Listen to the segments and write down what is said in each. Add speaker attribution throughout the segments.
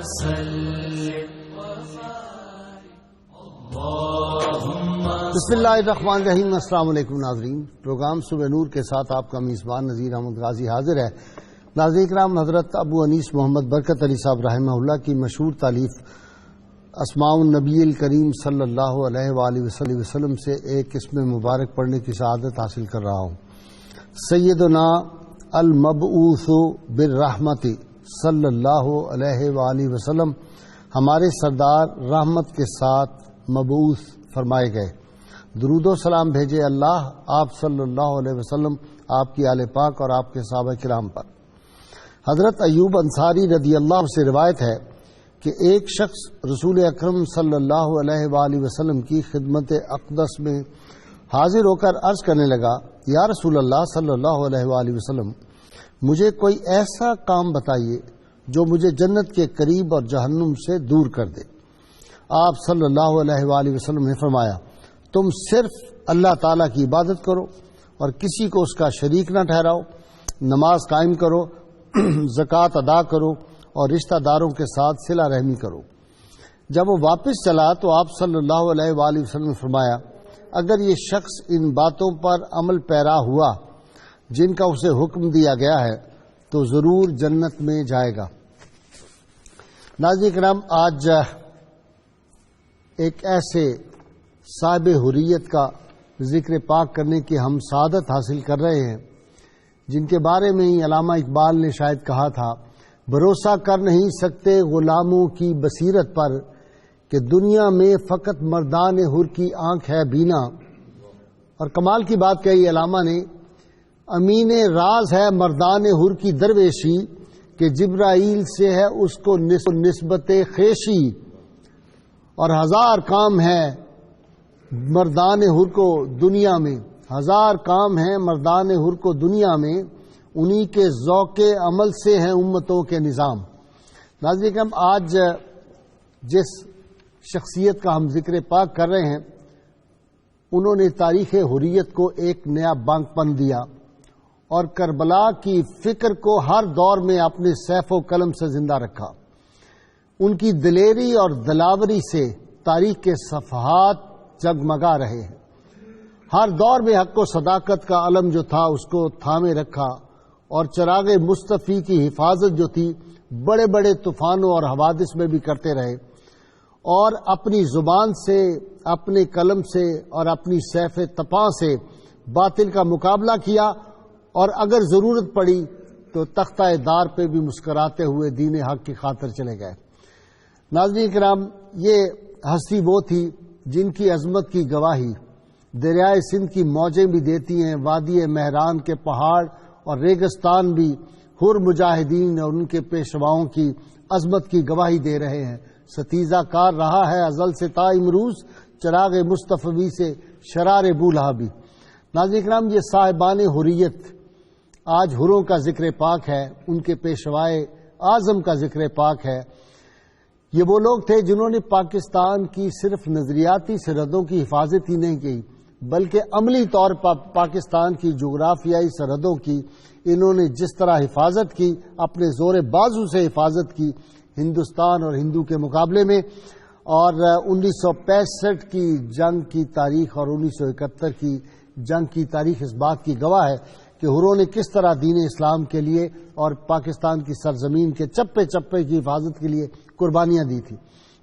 Speaker 1: بسم اللہ الرحمن الرحیم۔ السلام علیکم ناظرین، پروگرام صبح نور کے ساتھ آپ کا میزبان نذیر احمد غازی حاضر ہے۔ ناظرین کرام، حضرت ابو انیس محمد برکت علی صاحب رحمہ اللہ کی مشہور تالیف اسماء النبی الکریم صلی اللہ علیہ وآلہ وسلم سے ایک اسم مبارک پڑھنے کی سعادت حاصل کر رہا ہوں۔ سیدنا المبعوث بالرحمت صلی اللہ علیہ وآلہ وسلم ہمارے سردار رحمت کے ساتھ مبعوث فرمائے گئے۔ درود و سلام بھیجے اللہ آپ صلی اللہ علیہ وسلم، آپ کی آل پاک اور آپ کے صحابہ کرام پر۔ حضرت ایوب انصاری رضی اللہ عنہ سے روایت ہے کہ ایک شخص رسول اکرم صلی اللہ علیہ وآلہ وسلم کی خدمت اقدس میں حاضر ہو کر عرض کرنے لگا، یا رسول اللہ صلی اللہ علیہ وآلہ وسلم، مجھے کوئی ایسا کام بتائیے جو مجھے جنت کے قریب اور جہنم سے دور کر دے۔ آپ صلی اللہ علیہ وآلہ وسلم نے فرمایا، تم صرف اللہ تعالیٰ کی عبادت کرو اور کسی کو اس کا شریک نہ ٹھہراؤ، نماز قائم کرو، زکوٰۃ ادا کرو اور رشتہ داروں کے ساتھ صلہ رحمی کرو۔ جب وہ واپس چلا تو آپ صلی اللہ علیہ وآلہ وسلم نے فرمایا، اگر یہ شخص ان باتوں پر عمل پیرا ہوا جن کا اسے حکم دیا گیا ہے تو ضرور جنت میں جائے گا۔ ناظرین کرام، آج ایک ایسے صاحب حریت کا ذکر پاک کرنے کی ہم سعادت حاصل کر رہے ہیں جن کے بارے میں ہی علامہ اقبال نے شاید کہا تھا، بھروسہ کر نہیں سکتے غلاموں کی بصیرت پر کہ دنیا میں فقط مردان حر کی آنکھ ہے بینا۔ اور کمال کی بات کہی علامہ نے، امین راز ہے مردان حر کی درویشی کہ جبرائیل سے ہے اس کو نسبت خیشی، اور ہزار کام ہے مردان حر کو دنیا میں، ہزار کام ہیں مردان حر کو دنیا میں، انہی کے ذوق عمل سے ہیں امتوں کے نظام۔ ناظرین کرام، آج جس شخصیت کا ہم ذکر پاک کر رہے ہیں انہوں نے تاریخ حریت کو ایک نیا بانک پن دیا اور کربلا کی فکر کو ہر دور میں اپنے سیف و قلم سے زندہ رکھا۔ ان کی دلیری اور دلاوری سے تاریخ کے صفحات جگمگا رہے ہیں۔ ہر دور میں حق و صداقت کا علم جو تھا اس کو تھامے رکھا اور چراغ مصطفی کی حفاظت جو تھی بڑے بڑے طوفانوں اور حوادث میں بھی کرتے رہے، اور اپنی زبان سے، اپنے قلم سے اور اپنی سیف تپاں سے باطل کا مقابلہ کیا، اور اگر ضرورت پڑی تو تختہ دار پہ بھی مسکراتے ہوئے دین حق کی خاطر چلے گئے۔ ناظرین کرام، یہ ہستی وہ تھی جن کی عظمت کی گواہی دریائے سندھ کی موجیں بھی دیتی ہیں، وادی مہران کے پہاڑ اور ریگستان بھی حر مجاہدین اور ان کے پیشواؤں کی عظمت کی گواہی دے رہے ہیں۔ ستیزہ کار رہا ہے ازل سے تا امروز، چراغ مصطفی سے شرار بولہا بھی۔ ناظرین کرام، یہ صاحبان حریت آج حروں کا ذکر پاک ہے، ان کے پیشوائے اعظم کا ذکر پاک ہے۔ یہ وہ لوگ تھے جنہوں نے پاکستان کی صرف نظریاتی سرحدوں کی حفاظت ہی نہیں کی بلکہ عملی طور پر پاکستان کی جغرافیائی سرحدوں کی انہوں نے جس طرح حفاظت کی، اپنے زور بازو سے حفاظت کی ہندوستان اور ہندو کے مقابلے میں۔ اور 1965 کی جنگ کی تاریخ اور 1971 کی جنگ کی تاریخ اس بات کی گواہ ہے کہ حروں نے کس طرح دین اسلام کے لیے اور پاکستان کی سرزمین کے چپے چپے کی حفاظت کے لیے قربانیاں دی تھی۔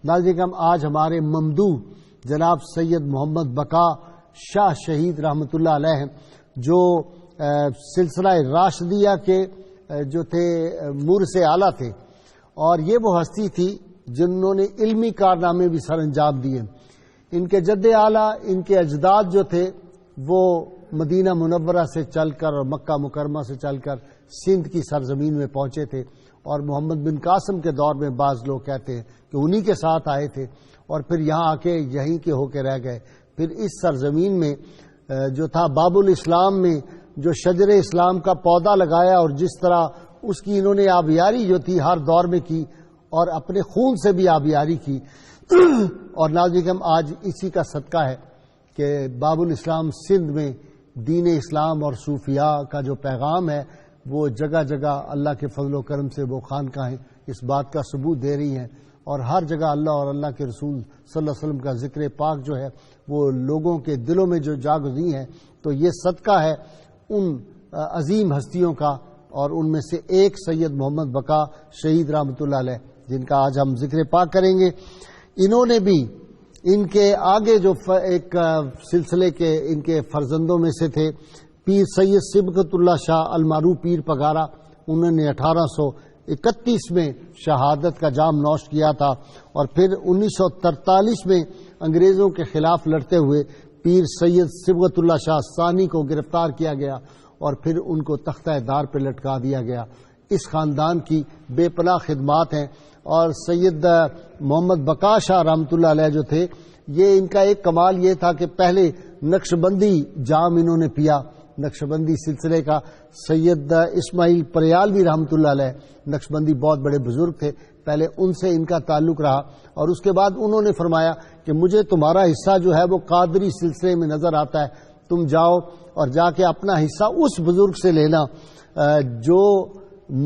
Speaker 1: ناظرین کرام، آج ہمارے ممدوح جناب سید محمد بقا شاہ شہید رحمۃ اللہ علیہ جو سلسلہ راشدیہ کے جو تھے مورث اعلیٰ تھے، اور یہ وہ ہستی تھی جنہوں نے علمی کارنامے بھی سر انجام دیے۔ ان کے جد اعلیٰ، ان کے اجداد جو تھے وہ مدینہ منورہ سے چل کر اور مکہ مکرمہ سے چل کر سندھ کی سرزمین میں پہنچے تھے، اور محمد بن قاسم کے دور میں بعض لوگ کہتے ہیں کہ انہی کے ساتھ آئے تھے اور پھر یہاں آ کے یہیں کے ہو کے رہ گئے۔ پھر اس سرزمین میں جو تھا باب الاسلام میں جو شجر اسلام کا پودا لگایا اور جس طرح اس کی انہوں نے آبیاری جو تھی ہر دور میں کی اور اپنے خون سے بھی آبیاری کی۔ اور ناظرین، آج اسی کا صدقہ ہے کہ باب الاسلام سندھ میں دین اسلام اور صوفیاء کا جو پیغام ہے وہ جگہ جگہ اللہ کے فضل و کرم سے وہ خانقاہیں اس بات کا ثبوت دے رہی ہیں، اور ہر جگہ اللہ اور اللہ کے رسول صلی اللہ علیہ وسلم کا ذکر پاک جو ہے وہ لوگوں کے دلوں میں جو جا گزری ہے، تو یہ صدقہ ہے ان عظیم ہستیوں کا، اور ان میں سے ایک سید محمد بقا شہید رحمۃ اللہ علیہ جن کا آج ہم ذکر پاک کریں گے۔ انہوں نے بھی ان کے آگے جو ایک سلسلے کے ان کے فرزندوں میں سے تھے پیر سید صبغت اللہ شاہ المعروف پیر پگارا، انہوں نے 1831 میں شہادت کا جام نوش کیا تھا، اور پھر 1943 میں انگریزوں کے خلاف لڑتے ہوئے پیر سید صبغت اللہ شاہ ثانی کو گرفتار کیا گیا اور پھر ان کو تختہ دار پہ لٹکا دیا گیا۔ اس خاندان کی بے پناہ خدمات ہیں، اور سید محمد بقا شاہ رحمۃ اللہ علیہ جو تھے، یہ ان کا ایک کمال یہ تھا کہ پہلے نقشبندی جام انہوں نے پیا، نقشبندی سلسلے کا سید اسماعیل پریالوی رحمۃ اللہ علیہ نقشبندی بہت بڑے بزرگ تھے، پہلے ان سے ان کا تعلق رہا، اور اس کے بعد انہوں نے فرمایا کہ مجھے تمہارا حصہ جو ہے وہ قادری سلسلے میں نظر آتا ہے، تم جاؤ اور جا کے اپنا حصہ اس بزرگ سے لینا جو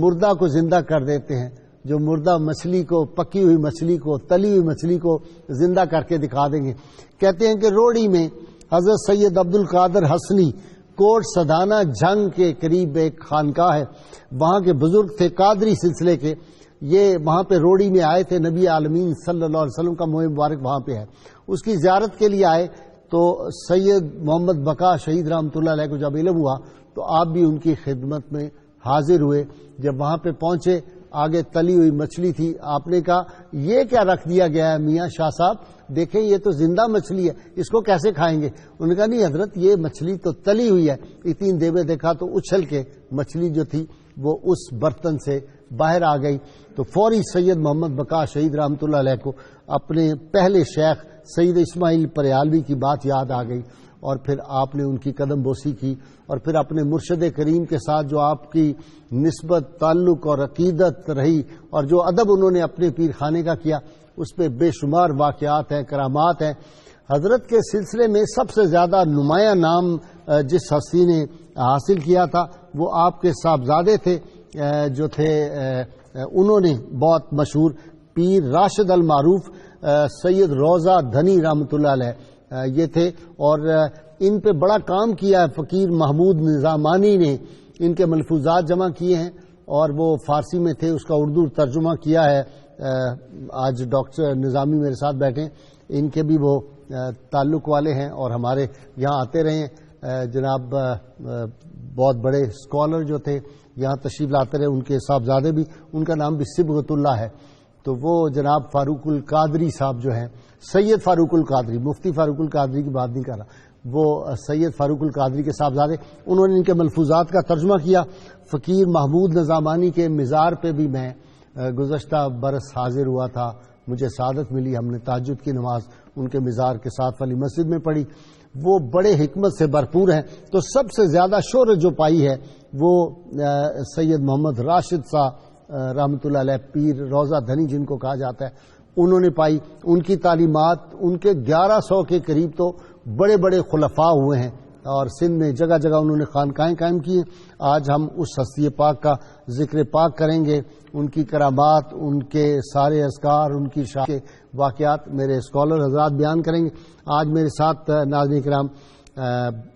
Speaker 1: مردہ کو زندہ کر دیتے ہیں، جو مردہ مچھلی کو، پکی ہوئی مچھلی کو، تلی ہوئی مچھلی کو زندہ کر کے دکھا دیں گے۔ کہتے ہیں کہ روڑی میں حضرت سید عبد القادر حسنی کوٹ سدانہ جنگ کے قریب ایک خانقاہ ہے، وہاں کے بزرگ تھے قادری سلسلے کے، یہ وہاں پہ روڑی میں آئے تھے، نبی عالمین صلی اللہ علیہ وسلم کا موہ مبارک وہاں پہ ہے، اس کی زیارت کے لیے آئے، تو سید محمد بقا شہید رحمۃ اللہ علیہ کو جب علم ہوا تو آپ بھی ان کی خدمت میں حاضر ہوئے۔ جب وہاں پہ پہنچے، آگے تلی ہوئی مچھلی تھی، آپ نے کہا یہ کیا رکھ دیا گیا ہے میاں شاہ صاحب، دیکھیں یہ تو زندہ مچھلی ہے، اس کو کیسے کھائیں گے؟ انہوں نے کہا نہیں حضرت، یہ مچھلی تو تلی ہوئی ہے۔ اتنی دیوے دیکھا تو اچھل کے مچھلی جو تھی وہ اس برتن سے باہر آ گئی، تو فوری سید محمد بقا شہید رحمۃ اللہ علیہ کو اپنے پہلے شیخ سید اسماعیل پریالوی کی بات یاد آ گئی، اور پھر آپ نے ان کی قدم بوسی کی، اور پھر اپنے مرشد کریم کے ساتھ جو آپ کی نسبت، تعلق اور عقیدت رہی، اور جو ادب انہوں نے اپنے پیر خانے کا کیا، اس پہ بے شمار واقعات ہیں، کرامات ہیں۔ حضرت کے سلسلے میں سب سے زیادہ نمایاں نام جس ہستی نے حاصل کیا تھا وہ آپ کے صاحبزادے تھے، جو تھے انہوں نے بہت مشہور پیر راشد المعروف سید روضہ دھنی رحمۃ اللہ علیہ یہ تھے، اور ان پہ بڑا کام کیا ہے فقیر محمود نظامانی نے، ان کے ملفوظات جمع کیے ہیں، اور وہ فارسی میں تھے، اس کا اردو ترجمہ کیا ہے۔ آج ڈاکٹر نظامی میرے ساتھ بیٹھے، ان کے بھی وہ تعلق والے ہیں اور ہمارے یہاں آتے رہے ہیں۔ جناب بہت بڑے اسکالر جو تھے یہاں تشریف لاتے رہے، ان کے صاحبزادے بھی، ان کا نام بھی صبغت اللہ ہے، تو وہ جناب فاروق القادری صاحب جو ہیں، سید فاروق القادری، مفتی فاروق القادری کی بات نہیں کر رہا، وہ سید فاروق القادری کے صاحبزادے، انہوں نے ان کے ملفوظات کا ترجمہ کیا۔ فقیر محمود نظامانی کے مزار پہ بھی میں گزشتہ برس حاضر ہوا تھا، مجھے سعادت ملی، ہم نے تہجد کی نماز ان کے مزار کے ساتھ والی مسجد میں پڑھی۔ وہ بڑے حکمت سے بھرپور ہیں، تو سب سے زیادہ شہرت جو پائی ہے وہ سید محمد راشد صاحب رحمۃ اللہ علیہ پیر روضہ دھنی جن کو کہا جاتا ہے، انہوں نے پائی۔ ان کی تعلیمات، ان کے 1100 کے قریب تو بڑے بڑے خلفاء ہوئے ہیں، اور سندھ میں جگہ جگہ انہوں نے خانقاہیں قائم کی ہیں۔ آج ہم اس ہستی پاک کا ذکر پاک کریں گے، ان کی کرامات، ان کے سارے اذکار، ان کی شان کے واقعات میرے اسکالر حضرات بیان کریں گے۔ آج میرے ساتھ ناظرین کرام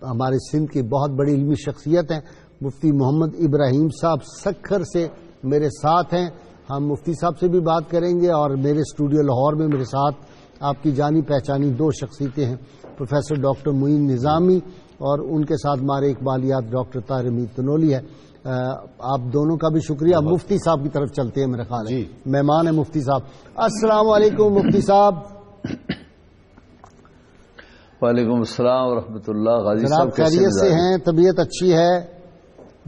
Speaker 1: ہمارے سندھ کی بہت بڑی علمی شخصیت ہیں، مفتی محمد ابراہیم صاحب سکھر سے میرے ساتھ ہیں، ہم مفتی صاحب سے بھی بات کریں گے، اور میرے اسٹوڈیو لاہور میں میرے ساتھ آپ کی جانی پہچانی دو شخصیتیں ہیں، پروفیسر ڈاکٹر معین نظامی، اور ان کے ساتھ ہمارے اقبالیات ڈاکٹر طاہر حمید تنولی ہے۔ آپ دونوں کا بھی شکریہ۔ مفتی صاحب کی طرف چلتے ہیں، میرا خیال ہے مہمان ہے مفتی صاحب۔ السلام علیکم مفتی صاحب۔
Speaker 2: وعلیکم السلام ورحمۃ اللہ۔ غازی صاحب
Speaker 1: خیریت سے ہیں؟ طبیعت اچھی ہے؟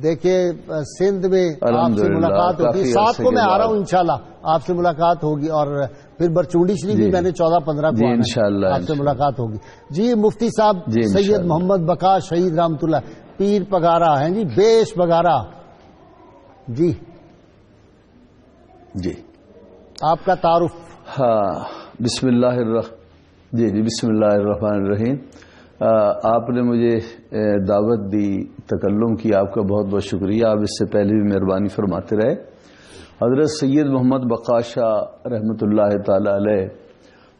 Speaker 1: دیکھیے سندھ میں آپ سے ملاقات ہوگی، 7 کو میں آ رہا ہوں انشاءاللہ، آپ سے ملاقات ہوگی، اور پھر برچونڈی شریف بھی میں نے 14-15 کو
Speaker 2: انشاءاللہ
Speaker 1: آپ سے ملاقات ہوگی۔ جی مفتی صاحب، سید محمد بقا شہید رحمۃ اللہ پیر پگارا ہیں جی، بیش پگارا جی،
Speaker 2: جی
Speaker 1: آپ کا تعارف؟
Speaker 2: ہاں، بسم اللہ الرحمن الرحیم۔ آپ نے مجھے دعوت دی، تکلم کی، آپ کا بہت بہت شکریہ۔ آپ اس سے پہلے بھی مہربانی فرماتے رہے، حضرت سید محمد بقا شاہ رحمۃ اللہ تعالی علیہ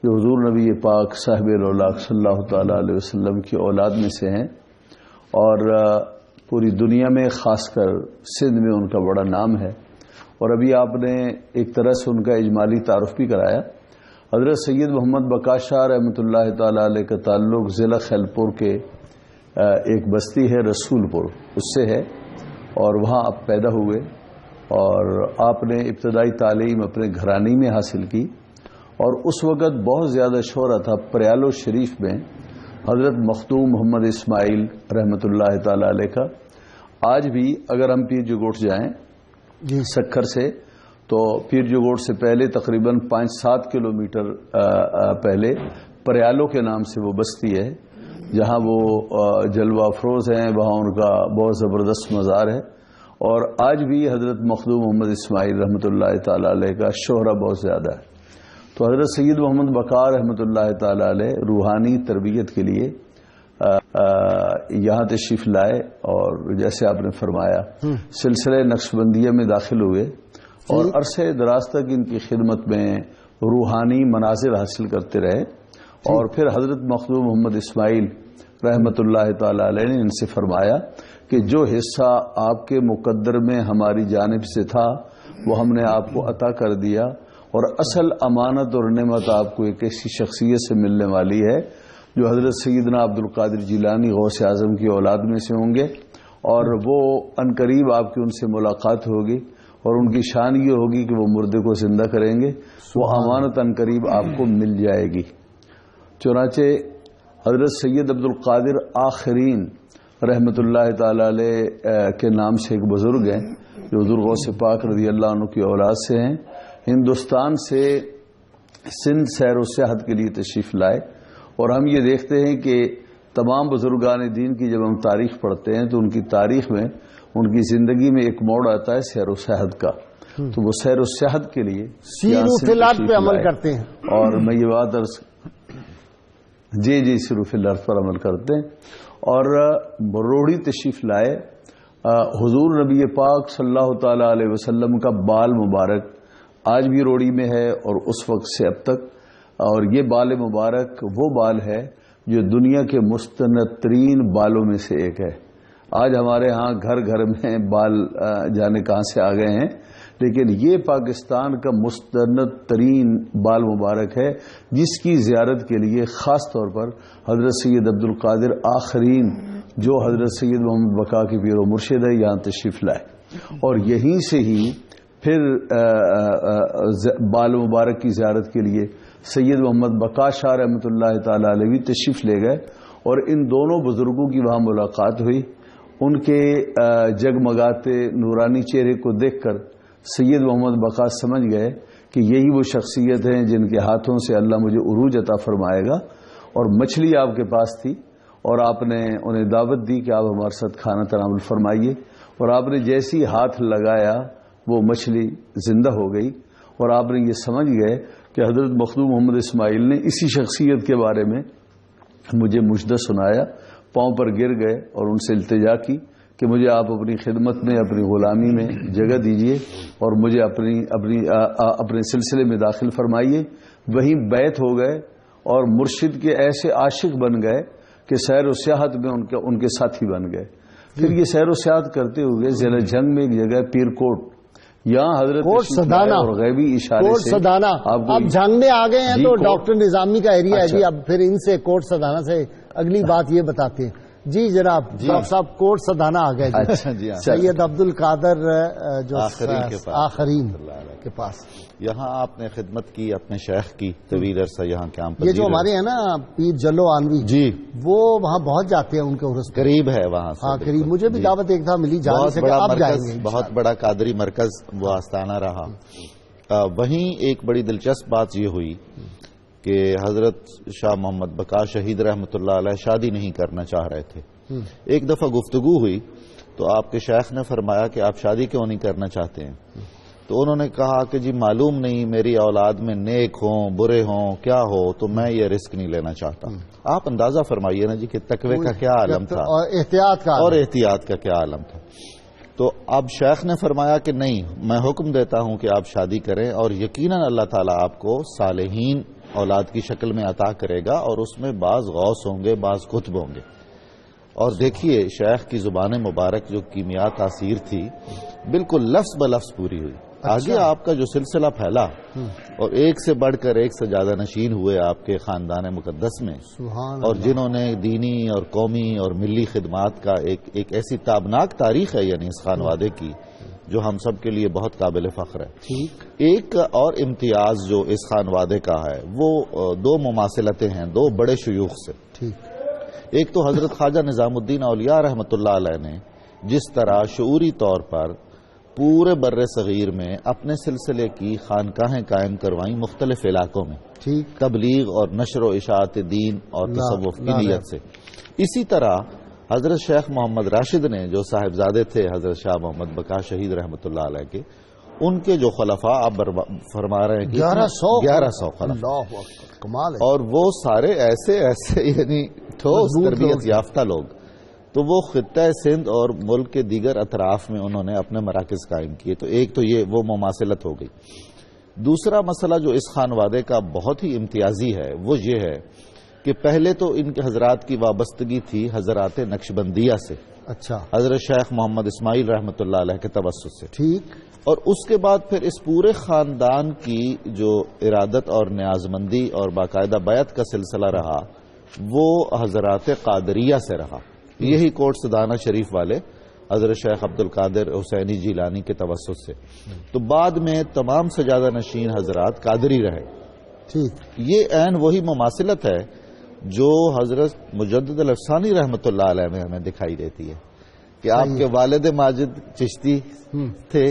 Speaker 2: جو حضور نبی پاک صاحب الاولاق صلی اللہ تعالی علیہ وسلم کی اولاد میں سے ہیں اور پوری دنیا میں خاص کر سندھ میں ان کا بڑا نام ہے، اور ابھی آپ نے ایک طرح سے ان کا اجمالی تعارف بھی کرایا۔ حضرت سید محمد بقا شاہ رحمۃ اللہ تعالی علیہ کا تعلق ضلع خیلپور کے ایک بستی ہے رسول پور، اس سے ہے، اور وہاں آپ پیدا ہوئے اور آپ نے ابتدائی تعلیم اپنے گھرانی میں حاصل کی، اور اس وقت بہت زیادہ شہرت تھا پریالو شریف میں حضرت مخدوم محمد اسماعیل رحمۃ اللہ تعالی علیہ کا۔ آج بھی اگر ہم پیر جگوٹ جائیں سکھر سے تو پیر جگوٹ سے پہلے تقریباً 5-7 کلومیٹر پہلے پریالو کے نام سے وہ بستی ہے جہاں وہ جلوہ افروز ہیں، وہاں ان کا بہت زبردست مزار ہے، اور آج بھی حضرت مخدوم محمد اسماعیل رحمۃ اللہ تعالی علیہ کا شہرہ بہت زیادہ ہے۔ تو حضرت سید محمد بقا رحمۃ اللہ تعالی علیہ روحانی تربیت کے لیے یہاں تشریف لائے، اور جیسے آپ نے فرمایا سلسلہ نقشبندیہ میں داخل ہوئے، اور عرصے دراز تک ان کی خدمت میں روحانی مناظر حاصل کرتے رہے، اور پھر حضرت مخدوم محمد اسماعیل رحمۃ اللہ تعالی علیہ نے ان سے فرمایا کہ جو حصہ آپ کے مقدر میں ہماری جانب سے تھا وہ ہم نے آپ کو عطا کر دیا، اور اصل امانت اور نعمت آپ کو ایک ایسی شخصیت سے ملنے والی ہے جو حضرت سیدنا عبد القادر جیلانی غوث اعظم کی اولاد میں سے ہوں گے، اور وہ عنقریب آپ کی ان سے ملاقات ہوگی، اور ان کی شان یہ ہوگی کہ وہ مردے کو زندہ کریں گے، وہ امانت عنقریب آپ کو مل جائے گی۔ چنانچہ حضرت سید عبد القادر آخرین رحمۃ اللہ تعالی علیہ کے نام سے ایک بزرگ ہیں جو حضور غوث پاک رضی اللہ عنہ کی اولاد سے ہیں، ہندوستان سے سندھ سیر و سیاحت کے لیے تشریف لائے، اور ہم یہ دیکھتے ہیں کہ تمام بزرگان دین کی جب ہم تاریخ پڑھتے ہیں تو ان کی تاریخ میں ان کی زندگی میں ایک موڑ آتا ہے سیر و سیاحت کا، تو وہ سیر و سیاحت کے لیے
Speaker 1: سیر و فلارت پہ عمل کرتے ہیں،
Speaker 2: اور میں یہ بات جی سیر و فلارت پر عمل کرتے ہیں، اور روڑی تشریف لائے۔ حضور نبی پاک صلی اللہ تعالی علیہ وسلم کا بال مبارک آج بھی روڑی میں ہے، اور اس وقت سے اب تک، اور یہ بال مبارک وہ بال ہے جو دنیا کے مستند ترین بالوں میں سے ایک ہے۔ آج ہمارے ہاں گھر گھر میں بال جانے کہاں سے آ گئے ہیں، لیکن یہ پاکستان کا مستند ترین بال مبارک ہے جس کی زیارت کے لیے خاص طور پر حضرت سید عبد القادر آخرین جو حضرت سید محمد بقا کی پیر و مرشد ہے یہاں تشریف لائے، اور یہیں سے ہی پھر بال مبارک کی زیارت کے لیے سید محمد بقا شاہ رحمۃ اللہ تعالی علیہ بھی تشریف لے گئے، اور ان دونوں بزرگوں کی وہاں ملاقات ہوئی۔ ان کے جگمگاتے نورانی چہرے کو دیکھ کر سید محمد بقا سمجھ گئے کہ یہی وہ شخصیت ہیں جن کے ہاتھوں سے اللہ مجھے عروج عطا فرمائے گا، اور مچھلی آپ کے پاس تھی، اور آپ نے انہیں دعوت دی کہ آپ ہمارے ساتھ کھانا تناول فرمائیے، اور آپ نے جیسی ہاتھ لگایا وہ مچھلی زندہ ہو گئی، اور آپ نے یہ سمجھ گئے کہ حضرت مخدوم محمد اسماعیل نے اسی شخصیت کے بارے میں مجھے مجدہ سنایا، پاؤں پر گر گئے اور ان سے التجا کی کہ مجھے آپ اپنی خدمت میں اپنی غلامی میں جگہ دیجئے اور مجھے اپنے سلسلے میں داخل فرمائیے۔ وہیں بیعت ہو گئے اور مرشد کے ایسے عاشق بن گئے کہ سیر و سیاحت میں ان کے ساتھی بن گئے۔ پھر یہ سیر و سیاحت کرتے ہوئے ضلع جنگ میں ایک جگہ پیر کوٹ، یہاں حضرت
Speaker 1: کوٹ سدانہ
Speaker 2: اور غیبی اشارے
Speaker 1: کوٹ
Speaker 2: سے
Speaker 1: سدانہ اب جنگ میں آ گئے ہیں تو ڈاکٹر نظامی کا ایریا ہے جی۔ اب پھر ان سے کوٹ سدانہ سے اگلی بات یہ بتاتے ہیں جی جناب ڈاکٹر صاحب کوٹ سدانہ آ گئے جی سید عبد القادر جو آخرین کے پاس
Speaker 3: یہاں آپ نے خدمت کی اپنے شیخ کی طویل عرصہ یہاں قیام
Speaker 1: یہ جو ہمارے ہیں نا پیر جلو آنوی
Speaker 3: جی
Speaker 1: وہ وہاں بہت جاتے ہیں ان کے عرس
Speaker 3: قریب ہے وہاں سے
Speaker 1: ہاں قریب مجھے بھی دعوت ایک تھا ملی جانے سے اب جائیں گے
Speaker 3: بہت بڑا قادری مرکز وہ آستانہ رہا۔ وہیں ایک بڑی دلچسپ بات یہ ہوئی کہ حضرت شاہ محمد بقا شہید رحمۃ اللہ علیہ شادی نہیں کرنا چاہ رہے تھے۔ ایک دفعہ گفتگو ہوئی تو آپ کے شیخ نے فرمایا کہ آپ شادی کیوں نہیں کرنا چاہتے ہیں؟ تو انہوں نے کہا کہ جی معلوم نہیں میری اولاد میں نیک ہوں برے ہوں کیا ہو تو میں یہ رسک نہیں لینا چاہتا۔ آپ اندازہ فرمائیے نا جی کہ تقوی کا کیا عالم تھا
Speaker 1: اور احتیاط کا
Speaker 3: کیا عالم تھا۔ تو اب شیخ نے فرمایا کہ نہیں، میں حکم دیتا ہوں کہ آپ شادی کریں، اور یقیناً اللہ تعالیٰ آپ کو صالحین اولاد کی شکل میں عطا کرے گا، اور اس میں بعض غوث ہوں گے، بعض قطب ہوں گے۔ اور دیکھیے شیخ کی زبان مبارک جو کیمیا تاثیر تھی بالکل لفظ بلفظ پوری ہوئی۔ آگے آپ کا جو سلسلہ پھیلا اور ایک سے بڑھ کر ایک سے زیادہ نشین ہوئے آپ کے خاندان مقدس میں، اور جنہوں نے دینی اور قومی اور ملی خدمات کا ایک ایسی تابناک تاریخ ہے یعنی اس خانوادے کی، جو ہم سب کے لیے بہت قابل فخر ہے۔ ایک اور امتیاز جو اس خانوادے کا ہے وہ دو مماثلتیں ہیں دو بڑے شیوخ سے۔ ایک تو حضرت خواجہ نظام الدین اولیاء رحمۃ اللہ علیہ نے جس طرح شعوری طور پر پورے بر صغیر میں اپنے سلسلے کی خانقاہیں قائم کروائیں مختلف علاقوں میں، تبلیغ اور نشر و اشاعت دین اور تصوف کی نیت سے، اسی طرح حضرت شیخ محمد راشد نے جو صاحبزادے تھے حضرت شاہ محمد بقا شہید رحمۃ اللہ علیہ کے، ان کے جو خلفاء آپ فرما رہے ہیں کہ 1100 خلفاء، اور وہ سارے ایسے یعنی ٹھوس تربیت یافتہ لوگ، تو وہ خطہ سندھ اور ملک کے دیگر اطراف میں انہوں نے اپنے مراکز قائم کیے۔ تو ایک تو یہ وہ مماثلت ہو گئی۔ دوسرا مسئلہ جو اس خانوادے کا بہت ہی امتیازی ہے وہ یہ ہے کہ پہلے تو ان کے حضرات کی وابستگی تھی حضرات نقشبندیہ سے، حضرت شیخ محمد اسماعیل رحمۃ اللہ علیہ کے توسط سے، اور اس کے بعد پھر اس پورے خاندان کی جو ارادت اور نیازمندی اور باقاعدہ بیعت کا سلسلہ رہا وہ حضرات قادریہ سے رہا، یہی کوٹ سدانہ شریف والے حضرت شیخ عبد القادر حسینی جیلانی کے توسط سے۔ تو بعد میں تمام سجادہ نشین حضرات قادری رہے۔ یہ عین وہی مماثلت ہے جو حضرت مجدد الافسانی رحمۃ اللہ علیہ میں ہمیں دکھائی دیتی ہے کہ آپ کے والد ماجد چشتی تھے،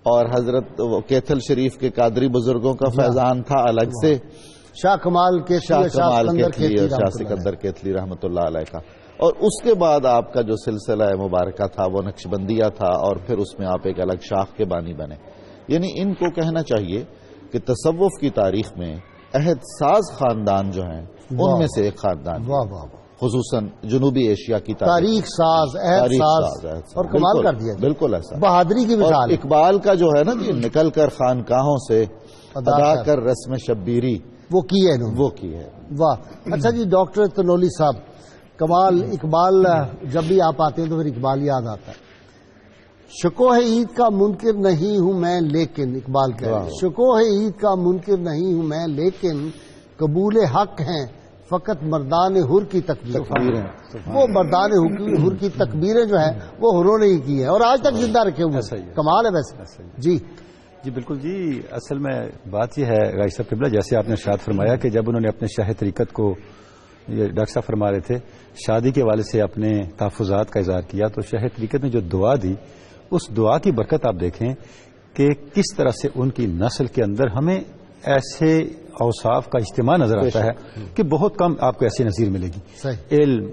Speaker 3: اور حضرت کیتھل شریف کے قادری بزرگوں کا فیضان تھا الگ سے،
Speaker 1: شاہ کمال کیتھلی
Speaker 3: اور شاہ سکندر کیتھلی رحمۃ اللہ علیہ کا، اور اس کے بعد آپ کا جو سلسلہ مبارکہ تھا وہ نقشبندیہ تھا، اور پھر اس میں آپ ایک الگ شاخ کے بانی بنے۔ یعنی ان کو کہنا چاہیے کہ تصوف کی تاریخ میں عہد ساز خاندان جو ہیں ان میں سے ایک خاندان، خصوصاً جنوبی ایشیا کی
Speaker 1: تاریخ ساز، عہد ساز، اور کمال کر دیا،
Speaker 3: بالکل ایسا
Speaker 1: بہادری کی مثال۔
Speaker 3: اقبال کا جو ہے نا کہ نکل کر خانقاہوں سے ادا کر رسم شبیری،
Speaker 1: وہ کی ہے انہوں نے،
Speaker 3: وہ کی ہے۔
Speaker 1: واہ، اچھا جی ڈاکٹر تنولی صاحب، کمال اقبال جب بھی آپ آتے ہیں تو پھر اقبال یاد آتا ہے۔ شکوہ عید کا منکر نہیں ہوں میں لیکن، اقبال کہہ رہے ہیں شکوہ عید کا منکر نہیں ہوں میں لیکن قبول حق ہیں فقط مردان حر کی تکبیریں، وہ مردان حر کی تکبیریں جو ہیں وہ حروں نے ہی کی ہیں اور آج تک زندہ رکھے ہوئے، کمال ہے ویسے۔ جی
Speaker 4: بالکل جی، اصل میں بات یہ ہے غازی صاحب قبلہ، جیسے آپ نے ارشاد فرمایا کہ جب انہوں نے اپنے شاہ طریقت کو، یہ ڈاکٹر صاحب فرما رہے تھے، شادی کے والے سے اپنے تحفظات کا اظہار کیا، تو شاہ طریقت نے جو دعا دی اس دعا کی برکت آپ دیکھیں کہ کس طرح سے ان کی نسل کے اندر ہمیں ایسے اوصاف کا اجتماع نظر آتا ہے کہ بہت کم آپ کو ایسی نظیر ملے گی۔ علم،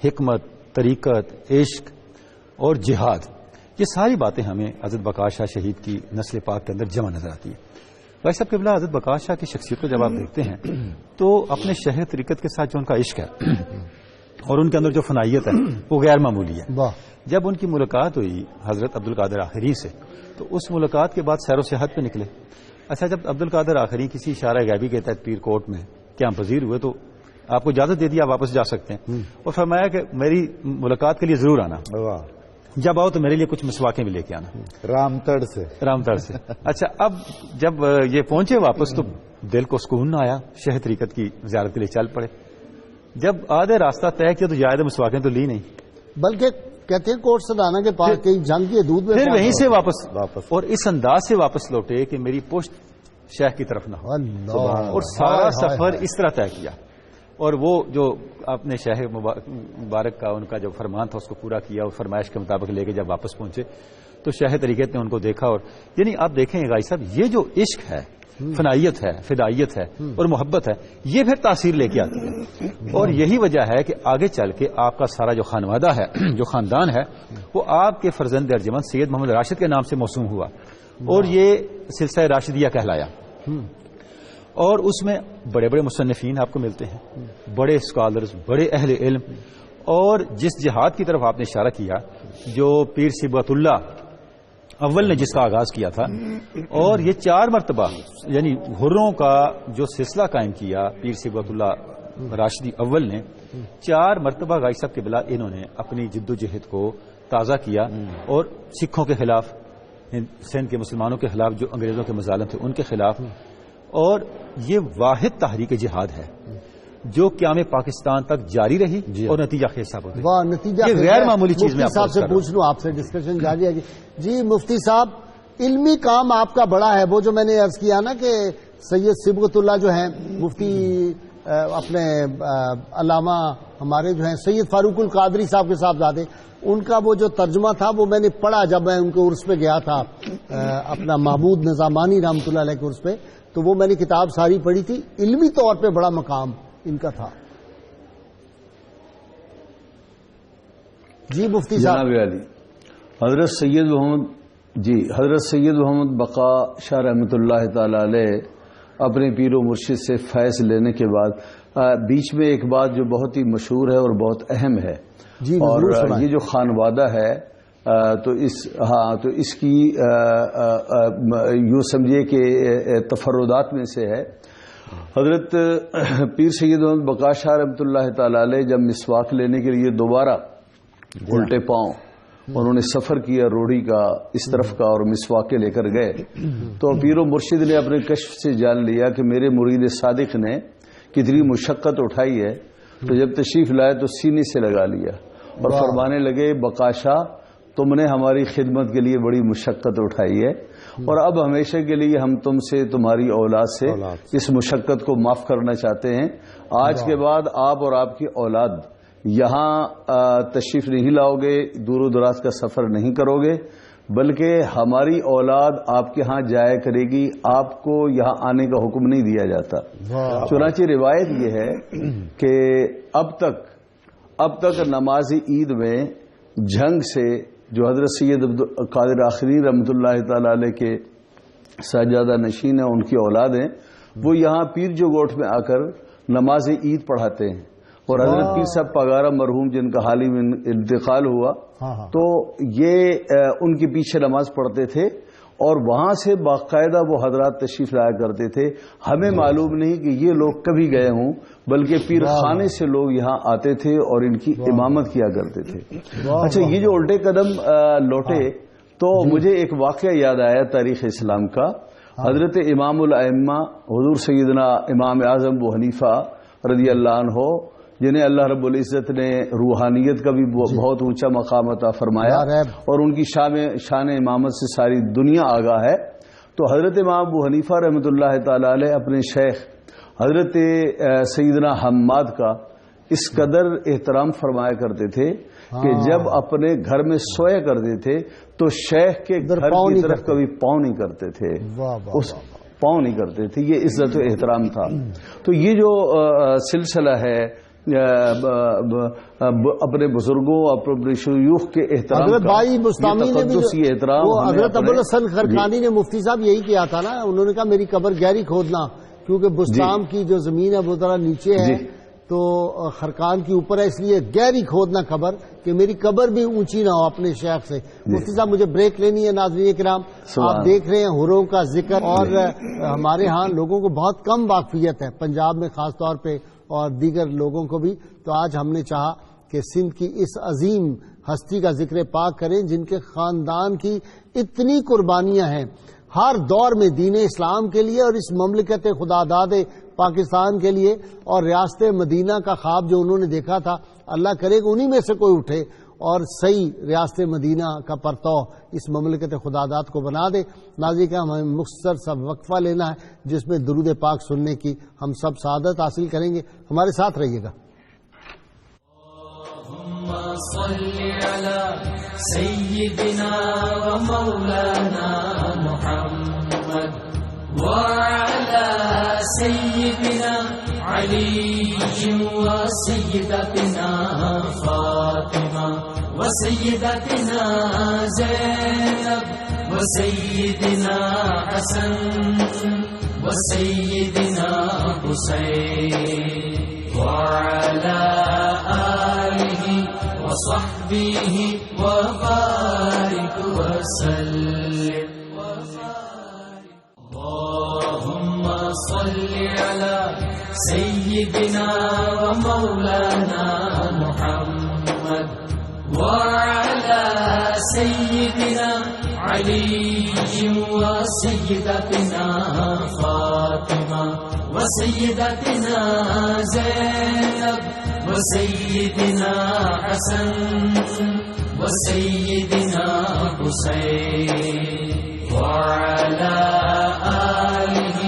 Speaker 4: حکمت، طریقت، عشق اور جہاد، یہ ساری باتیں ہمیں حضرت بقا شاہ شہید کی نسل پاک کے اندر جمع نظر آتی ہے۔ بھائی صاحب قبلہ، حضرت بقا شاہ کی شخصیت کو جب آپ دیکھتے ہیں تو اپنے شہ طریقت کے ساتھ جو ان کا عشق ہے اور ان کے اندر جو فنائیت ہے وہ غیر معمولی ہے۔ جب ان کی ملاقات ہوئی حضرت عبد القادر آخری سے تو اس ملاقات کے بعد سیر و سیاحت پہ نکلے۔ اچھا، جب عبد القادر آخری کسی اشارہ غیبی کے تحت پیر کوٹ میں قیام پذیر ہوئے تو آپ کو اجازت دے دی، آپ واپس جا سکتے ہیں، اور فرمایا کہ میری ملاقات کے لیے ضرور آنا، جب آؤ تو میرے لیے کچھ مسواکیں بھی لے کے آنا، رامتڑ سے۔ اچھا، اب جب یہ پہنچے واپس تو دل کو سکون نہ آیا، شہ طریقت کی زیارت کے لیے چل پڑے۔ جب آدھے راستہ طے کیا تو زیادہ مسواکیں تو لی نہیں،
Speaker 1: بلکہ کہتے ہیں کوٹ سدانہ کے پاس کئی جنگ کے دودھ میں
Speaker 4: پھر وہیں سے واپس اور اس انداز سے واپس لوٹے کہ میری پشت شیخ کی طرف نہ ہو، اور سارا سفر اس طرح طے کیا، اور وہ جو اپنے شیخ مبارک کا ان کا جو فرمان تھا اس کو پورا کیا، اور فرمائش کے مطابق لے کے جب واپس پہنچے تو شیخ طریقت نے ان کو دیکھا، اور یعنی آپ دیکھیں غازی صاحب، یہ جو عشق ہے، فنائیت ہے، فدائیت ہے اور محبت ہے، یہ پھر تاثیر لے کے آتی ہے، اور یہی وجہ ہے کہ آگے چل کے آپ کا سارا جو خانوادہ ہے، جو خاندان ہے، وہ آپ کے فرزند ارجمند سید محمد راشد کے نام سے موسوم ہوا، اور یہ سلسلہ راشدیہ کہلایا، اور اس میں بڑے بڑے مصنفین آپ کو ملتے ہیں، بڑے اسکالرز، بڑے اہل علم، اور جس جہاد کی طرف آپ نے اشارہ کیا جو پیر صبغت اللہ اول نے جس کا آغاز کیا تھا، اور یہ 4 مرتبہ یعنی حروں کا جو سلسلہ قائم کیا پیر صبغت اللہ راشدی اول نے، 4 مرتبہ غازی صاحب کے بلا انہوں نے اپنی جد و جہد کو تازہ کیا اور سکھوں کے خلاف، سندھ کے مسلمانوں کے خلاف جو انگریزوں کے مظالم تھے ان کے خلاف، اور یہ واحد تحریک جہاد ہے جو قیام پاکستان تک جاری رہی اور نتیجہ خیز ثابت ہوئی۔
Speaker 1: واہ، نتیجہ
Speaker 4: یہ غیر معمولی چیز میں
Speaker 1: مفتی صاحب سے پوچھ لوں، آپ سے ڈسکشن جاری ہے جی مفتی صاحب، علمی کام آپ کا بڑا ہے، وہ جو میں نے عرض کیا نا کہ سید صبغت اللہ جو ہیں مفتی اپنے علامہ ہمارے جو ہیں سید فاروق القادری صاحب کے صاحبزادے، ان کا وہ جو ترجمہ تھا وہ میں نے پڑھا جب میں ان کے عرس پہ گیا تھا، اپنا محمود نظامانی رحمۃ اللہ علیہ کے عرس پہ، تو وہ میں نے کتاب ساری پڑھی تھی، علمی طور پہ بڑا مقام ان کا تھا۔ جی مفتی صاحب،
Speaker 2: جناب علی، حضرت سید محمد بقا شاہ رحمۃ اللہ تعالی علیہ اپنے پیر و مرشد سے فیض لینے کے بعد بیچ میں ایک بات جو بہت ہی مشہور ہے اور بہت اہم ہے،
Speaker 1: جی
Speaker 2: اور یہ جو خانوادہ ہے تو اس کی یوں سمجھیے کہ تفردات میں سے ہے۔ حضرت پیر سید محمد بقا شاہ رحمۃ اللہ تعالی علیہ جب مسواک لینے کے لیے دوبارہ الٹے پاؤں انہوں نے سفر کیا روڑی کا اس طرف کا اور مسواکیں لے کر گئے، تو پیر و مرشد نے اپنے کشف سے جان لیا کہ میرے مرید صادق نے کتنی مشقت اٹھائی ہے، تو جب تشریف لائے تو سینے سے لگا لیا اور فرمانے لگے بقا شاہ تم نے ہماری خدمت کے لیے بڑی مشقت اٹھائی ہے، اور اب ہمیشہ کے لیے ہم تم سے تمہاری اولاد سے اس مشقت کو معاف کرنا چاہتے ہیں۔ آج کے بعد آپ اور آپ کی اولاد یہاں تشریف نہیں لاؤ گے، دور و دراز کا سفر نہیں کرو گے، بلکہ ہماری اولاد آپ کے ہاں جایا کرے گی، آپ کو یہاں آنے کا حکم نہیں دیا جاتا۔ چنانچہ روایت یہ ہے کہ اب تک نماز عید میں جھنگ سے جو حضرت سید قادر آخری رحمۃ اللہ تعالی علیہ کے سجادہ نشین ہیں ان کی اولاد ہیں، وہ یہاں پیر جو گوٹھ میں آ کر نماز عید پڑھاتے ہیں، اور حضرت پیر صاحب پگارا مرحوم جن کا حال ہی میں انتقال ہوا تو یہ ان کے پیچھے نماز پڑھتے تھے، اور وہاں سے باقاعدہ وہ حضرات تشریف لایا کرتے تھے۔ ہمیں معلوم نہیں کہ یہ لوگ کبھی گئے ہوں، بلکہ پیر خانے سے لوگ یہاں آتے تھے اور ان کی امامت کیا کرتے تھے۔ اچھا، یہ جو الٹے قدم لوٹے تو مجھے ایک واقعہ یاد آیا تاریخ اسلام کا۔ حضرت امام الائمہ حضور سیدنا امام اعظم ابو حنیفہ رضی اللہ عنہ، جنہیں اللہ رب العزت نے روحانیت کا بھی بہت اونچا مقام عطا فرمایا اور ان کی شان امامت سے ساری دنیا آگاہ ہے، تو حضرت امام ابو حنیفہ رحمۃ اللہ تعالی علیہ اپنے شیخ حضرت سیدنا حماد کا اس قدر احترام فرمایا کرتے تھے کہ جب اپنے گھر میں سویا کرتے تھے تو شیخ کے گھر کی طرف کبھی پاؤں نہیں کرتے تھے، پاؤں نہیں کرتے تھے، یہ عزت و احترام تھا۔ تو یہ جو سلسلہ ہے اپنے بزرگوں اپنے شیوخ کے احترام
Speaker 1: حضرت بھائی مستعمی نے بھی حضرت ابو الحسن خرقانی نے مفتی صاحب یہی کیا تھا نا، انہوں نے کہا میری قبر گہری کھودنا، کیونکہ بستام کی جو زمین ہے وہ ذرا نیچے ہے تو خرقان کی اوپر ہے، اس لیے گہری کھودنا قبر کہ میری قبر بھی اونچی نہ ہو اپنے شیخ سے۔ مفتی صاحب مجھے بریک لینی ہے۔ ناظرین کرام، آپ دیکھ رہے ہیں حروں کا ذکر، اور ہمارے ہاں لوگوں کو بہت کم واقفیت ہے، پنجاب میں خاص طور پہ اور دیگر لوگوں کو بھی، تو آج ہم نے چاہا کہ سندھ کی اس عظیم ہستی کا ذکر پاک کریں جن کے خاندان کی اتنی قربانیاں ہیں ہر دور میں دین اسلام کے لیے اور اس مملکت خدا داد پاکستان کے لیے، اور ریاست مدینہ کا خواب جو انہوں نے دیکھا تھا، اللہ کرے کہ انہی میں سے کوئی اٹھے اور صحیح ریاست مدینہ کا پرتو اس مملکت خدا داد کو بنا دے۔ ناظرین کا ہمیں مختصر سا وقفہ لینا ہے جس میں درود پاک سننے کی ہم سب سعادت حاصل کریں گے، ہمارے ساتھ رہیے گا۔
Speaker 5: اللهم صل على سيدنا ومولانا محمد وعلى سيدنا علي وسيدتنا فاطمة وسيدتنا زينب وسيدنا حسن وسيدنا حسين وعلى آله وصحبه وبارك وسلم. اللهم صل على سيدنا ومولانا محمد وعلى سيدنا علي وسيدتنا فاطمة وسيدتنا زينب وسيدنا حسن وسيدنا حسين وعلى آله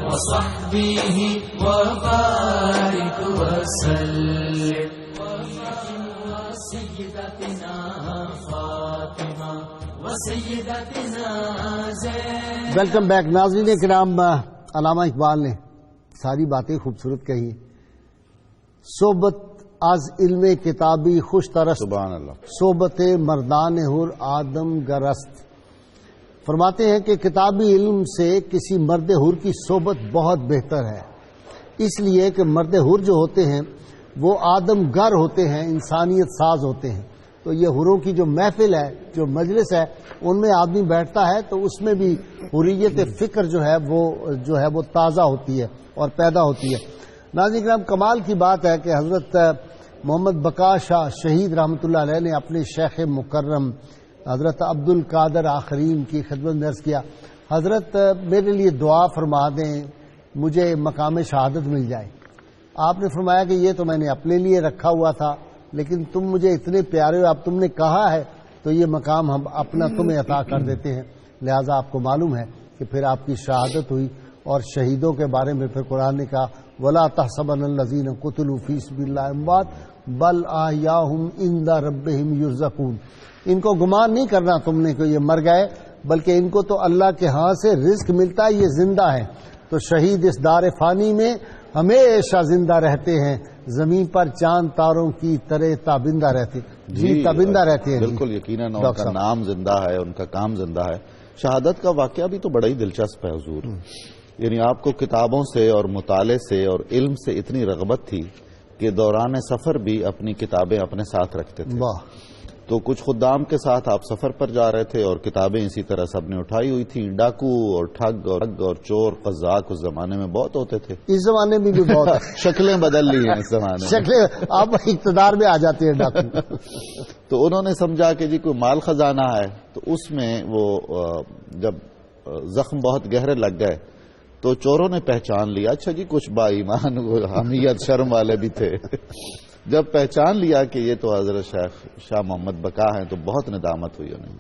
Speaker 5: وصحبه وبارك وسلم. وسيدتنا فاطمة وسيدتنا زينب.
Speaker 1: ویلکم بیک ناظرین کرام. علامہ اقبال نے ساری باتیں خوبصورت کہی. صحبت از علم کتابی خوش ترست،
Speaker 3: سبحان اللہ.
Speaker 1: صحبت مردان حر آدم گرست. فرماتے ہیں کہ کتابی علم سے کسی مرد حر کی صحبت بہت بہتر ہے، اس لیے کہ مرد حر جو ہوتے ہیں وہ آدم گر ہوتے ہیں، انسانیت ساز ہوتے ہیں. تو یہ حروں کی جو محفل ہے، جو مجلس ہے، ان میں آدمی بیٹھتا ہے تو اس میں بھی حریت فکر جو ہے وہ تازہ ہوتی ہے اور پیدا ہوتی ہے. ناظرین کرام، کمال کی بات ہے کہ حضرت محمد بقا شاہ شہید رحمۃ اللہ علیہ نے اپنے شیخ مکرم حضرت عبد القادر آخرین کی خدمت میں عرض کیا، حضرت میرے لیے دعا فرما دیں، مجھے مقام شہادت مل جائے. آپ نے فرمایا کہ یہ تو میں نے اپنے لیے رکھا ہوا تھا، لیکن تم مجھے اتنے پیارے ہو، اب تم نے کہا ہے تو یہ مقام ہم اپنا تمہیں عطا کر دیتے ہیں. لہٰذا آپ کو معلوم ہے کہ پھر آپ کی شہادت ہوئی. اور شہیدوں کے بارے میں پھر قرآن نے کہا وَلَا تَحْسَبَنَّ الَّذِينَ قُتِلُوا فِي سَبِيلِ اللَّهِ أَمْوَاتٌ بَلْ أَحْيَاءٌ عِندَ رَبِّهِمْ يُرْزَقُونَ. ان کو گمان نہیں کرنا تم نے کہ یہ مر گئے، بلکہ ان کو تو اللہ کے ہاں سے رزق ملتا ہے، یہ زندہ ہے. تو شہید اس دار فانی میں ہمیشہ زندہ رہتے ہیں، زمین پر چاند تاروں کی طرح تابندہ رہتے. جی تابندہ رہتے ہیں.
Speaker 3: بالکل یقیناً ان کا نام زندہ ہے، ان کا کام زندہ ہے. شہادت کا واقعہ بھی تو بڑا ہی دلچسپ ہے حضور. یعنی آپ کو کتابوں سے اور مطالعے سے اور علم سے اتنی رغبت تھی کہ دوران سفر بھی اپنی کتابیں اپنے ساتھ رکھتے تھے.
Speaker 1: واہ.
Speaker 3: تو کچھ خدام کے ساتھ آپ سفر پر جا رہے تھے اور کتابیں اسی طرح سب نے اٹھائی ہوئی تھیں. ڈاکو اور ٹھگ اور چور قزاق اس زمانے میں بہت ہوتے تھے.
Speaker 1: اس زمانے میں بھی بہت
Speaker 3: شکلیں بدل لی ہیں اس زمانے میں.
Speaker 1: شکلیں آپ اقتدار میں آ جاتے ہیں ڈاکو.
Speaker 3: تو انہوں نے سمجھا کہ جی کوئی مال خزانہ ہے، تو اس میں وہ جب زخم بہت گہرے لگ گئے تو چوروں نے پہچان لیا. اچھا جی کچھ با ایمان حمیت شرم والے بھی تھے. جب پہچان لیا کہ یہ تو حضرت شیخ شاہ محمد بقا ہیں تو بہت ندامت ہوئی انہیں.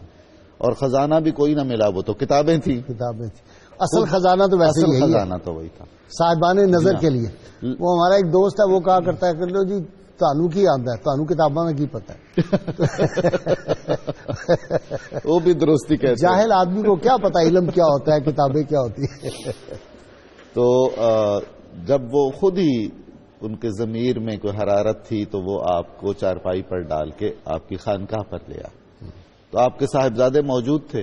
Speaker 3: اور خزانہ بھی کوئی نہ ملا، وہ تو کتابیں تھیں.
Speaker 1: اصل خزانہ تو ویسے ہی
Speaker 3: خزانہ تو وہی تھا
Speaker 1: صاحبان نظر کے لیے. وہ ہمارا ایک دوست ہے، وہ کہا کرتا ہے کہ لو جی تانوں کی آندا ہے، تانوں کتاباں کا کی پتہ ہے.
Speaker 3: وہ بھی درستی کہتے ہیں.
Speaker 1: جاہل آدمی کو کیا پتہ علم کیا ہوتا ہے، کتابیں کیا ہوتی ہے.
Speaker 3: تو جب وہ خود ہی ان کے ضمیر میں کوئی حرارت تھی تو وہ آپ کو چارپائی پر ڈال کے آپ کی خانقاہ پر لے آئے. تو آپ کے صاحبزادے موجود تھے.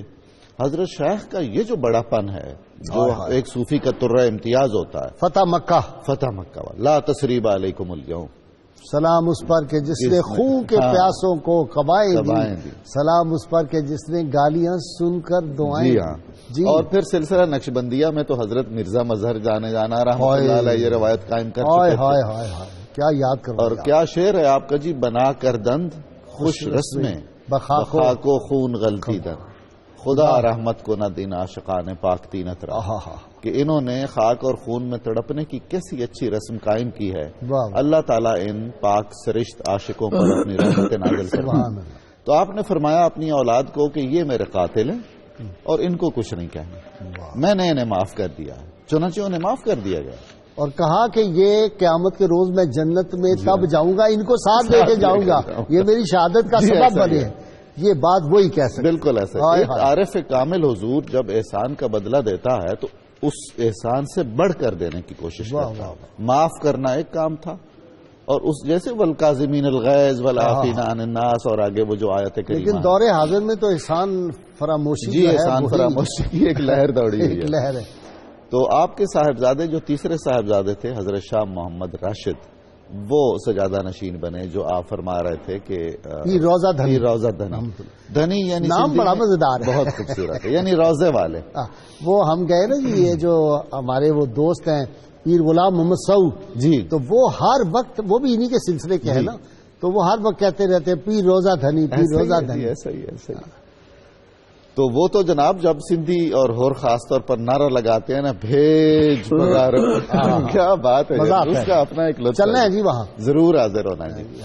Speaker 3: حضرت شیخ کا یہ جو بڑا پن ہے، جو ایک صوفی کا ترہ امتیاز ہوتا ہے،
Speaker 1: فتح مکہ
Speaker 3: والا لا تثریب علیکم اليوم،
Speaker 1: سلام اس پر کہ جس نے خون کے پیاسوں کو قبائیں دی، سلام اس پر کہ جس نے گالیاں سن کر دعائیں.
Speaker 3: جی. اور پھر سلسلہ نقشبندیہ میں تو حضرت مرزا مظہر جانا رحمۃ اللہ علیہ یہ روایت قائم کر چکے تھے.
Speaker 1: کیا یاد کرو.
Speaker 3: اور کیا شعر ہے آپ کا جی، بنا کر دند خوش رسمیں بخا کو خون غلطی دن، خدا رحمت کو نہ دین عاشقان پاک تینت رہا. کہ انہوں نے خاک اور خون میں تڑپنے کی کیسی اچھی رسم قائم کی ہے. اللہ تعالیٰ ان پاک سرشت عاشقوں پر اپنی رحمت نازل فرمائے. تو آپ نے فرمایا اپنی اولاد کو کہ یہ میرے قاتل ہیں اور ان کو کچھ نہیں کہنا، میں نے انہیں معاف کر دیا. چنانچہ انہیں معاف کر دیا گیا
Speaker 1: اور کہا کہ یہ قیامت کے روز میں جنت میں تب جاؤں گا، ان کو ساتھ لے کے جاؤں گا، یہ میری شہادت کا سبب بنے. یہ بات وہی کہہ سکتے.
Speaker 3: بالکل ایسا. عارف کامل حضور جب احسان کا بدلہ دیتا ہے تو اس احسان سے بڑھ کر دینے کی کوشش کرتا ہے. معاف کرنا ایک کام تھا، اور اس جیسے والکاظمین الغیظ والعافین عن الناس اور آگے وہ جو آیت کریمہ. لیکن
Speaker 1: دور حاضر میں تو احسان فراموشی
Speaker 3: جی احسان فراموشی کی ایک لہر دوڑی ہوئی ہے.
Speaker 1: لہر ہے.
Speaker 3: تو آپ کے صاحبزادے جو تیسرے صاحبزادے تھے حضرت شاہ محمد راشد، وہ سجادہ نشین بنے جو آپ فرما رہے تھے کہ
Speaker 1: پیر روزہ دھنی.
Speaker 3: پیر روزہ دھنی. دھنی یعنی
Speaker 1: نام
Speaker 3: سندھی
Speaker 1: بڑا
Speaker 3: میں
Speaker 1: مزیدار ہے.
Speaker 3: بہت خوبصورت ہے، یعنی روزے والے.
Speaker 1: وہ ہم گئے نا جی، یہ جو ہمارے وہ دوست ہیں پیر غلام محمد سعود
Speaker 3: جی
Speaker 1: تو وہ ہر وقت، وہ بھی انہی کے سلسلے کے ہیں نا، تو وہ ہر وقت کہتے رہتے ہیں پیر روزہ دھنی، پیر روزہ دھنی.
Speaker 3: ایسا ہی ایسا ہی. تو وہ تو جناب جب سندھی اور خاص طور پر نعرہ لگاتے ہیں نا، بھیج بغیر، کیا بات ہے،
Speaker 1: مزہ آتا ہے.
Speaker 3: اس کا اپنا ایک لطف
Speaker 1: چلنا ہے جی وہاں.
Speaker 3: ضرور حاضر ہونا ہے جی.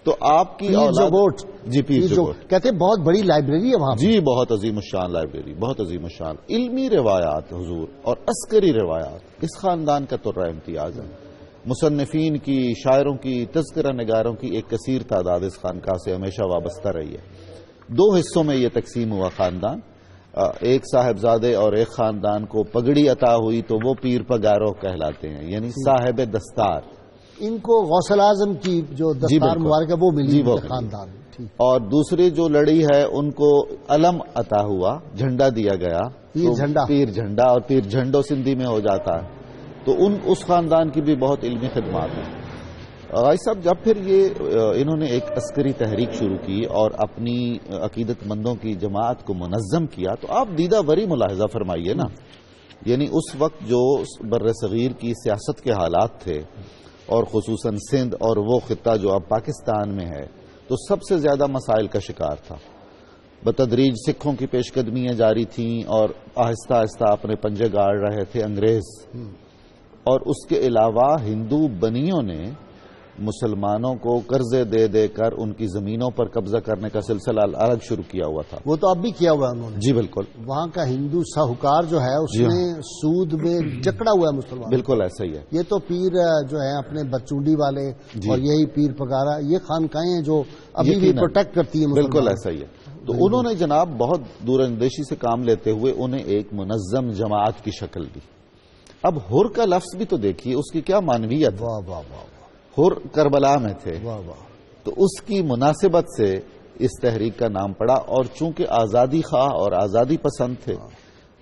Speaker 3: تو آپ کی
Speaker 1: پیر جوگوٹ،
Speaker 3: جی پیر جوگوٹ
Speaker 1: کہتے ہیں بہت بڑی لائبریری ہے وہاں.
Speaker 3: جی بہت عظیم الشان لائبریری، بہت عظیم الشان علمی روایات حضور اور عسکری روایات اس خاندان کا ترہ امتیاز ہے. مصنفین کی، شاعروں کی، تذکرہ نگاروں کی ایک کثیر تعداد اس خانقاہ سے ہمیشہ وابستہ رہی ہے. 2 حصوں میں یہ تقسیم ہوا خاندان. ایک صاحبزادے اور ایک خاندان کو پگڑی عطا ہوئی تو وہ پیر پگارو کہلاتے ہیں، یعنی صاحب دستار.
Speaker 1: ان کو غوث اعظم کی جو دستار
Speaker 3: بالکل.
Speaker 1: مبارک ہے وہ ملی
Speaker 3: جی، وہ
Speaker 1: ان کے خاندان میں. ٹھیک.
Speaker 3: اور دوسری جو لڑی ہے ان کو علم عطا ہوا، جھنڈا دیا گیا،
Speaker 1: پیر
Speaker 3: تو
Speaker 1: جھنڈا.
Speaker 3: پیر جھنڈا، اور پیر جھنڈو سندھی میں ہو جاتا ہے. تو اس خاندان کی بھی بہت علمی خدمات ہیں. بھائی صاحب جب پھر انہوں نے ایک عسکری تحریک شروع کی اور اپنی عقیدت مندوں کی جماعت کو منظم کیا، تو آپ دیدہ وری ملاحظہ فرمائیے نا، یعنی اس وقت جو بر صغیر کی سیاست کے حالات تھے اور خصوصاً سندھ اور وہ خطہ جو اب پاکستان میں ہے، تو سب سے زیادہ مسائل کا شکار تھا. بتدریج سکھوں کی پیش قدمیاں جاری تھیں اور آہستہ آہستہ اپنے پنجے گاڑ رہے تھے انگریز. اور اس کے علاوہ ہندو بنیوں نے مسلمانوں کو قرضے دے دے کر ان کی زمینوں پر قبضہ کرنے کا سلسلہ الگ شروع کیا ہوا تھا.
Speaker 1: وہ تو اب بھی کیا ہوا ہے انہوں نے.
Speaker 3: جی بالکل.
Speaker 1: وہاں کا ہندو ساہوکار جو ہے اس نے سود میں جکڑا ہوا ہے مسلمان.
Speaker 3: بالکل ایسا ہی ہے.
Speaker 1: یہ تو پیر جو ہے اپنے بچونڈی والے اور یہی پیر پگارا، یہ خانقاہیں ہیں جو ابھی بھی پروٹیکٹ کرتی ہیں.
Speaker 3: بالکل ایسا ہی ہے. تو انہوں نے جناب بہت دور اندیشی سے کام لیتے ہوئے انہیں ایک منظم جماعت کی شکل دی. اب ہر کا لفظ بھی تو دیکھیے، اس کی کیا معنویت.
Speaker 1: واہ واہ واہ.
Speaker 3: ہر کربلا میں تھے،
Speaker 1: واہ واہ.
Speaker 3: تو اس کی مناسبت سے اس تحریک کا نام پڑا. اور چونکہ آزادی خواہ اور آزادی پسند تھے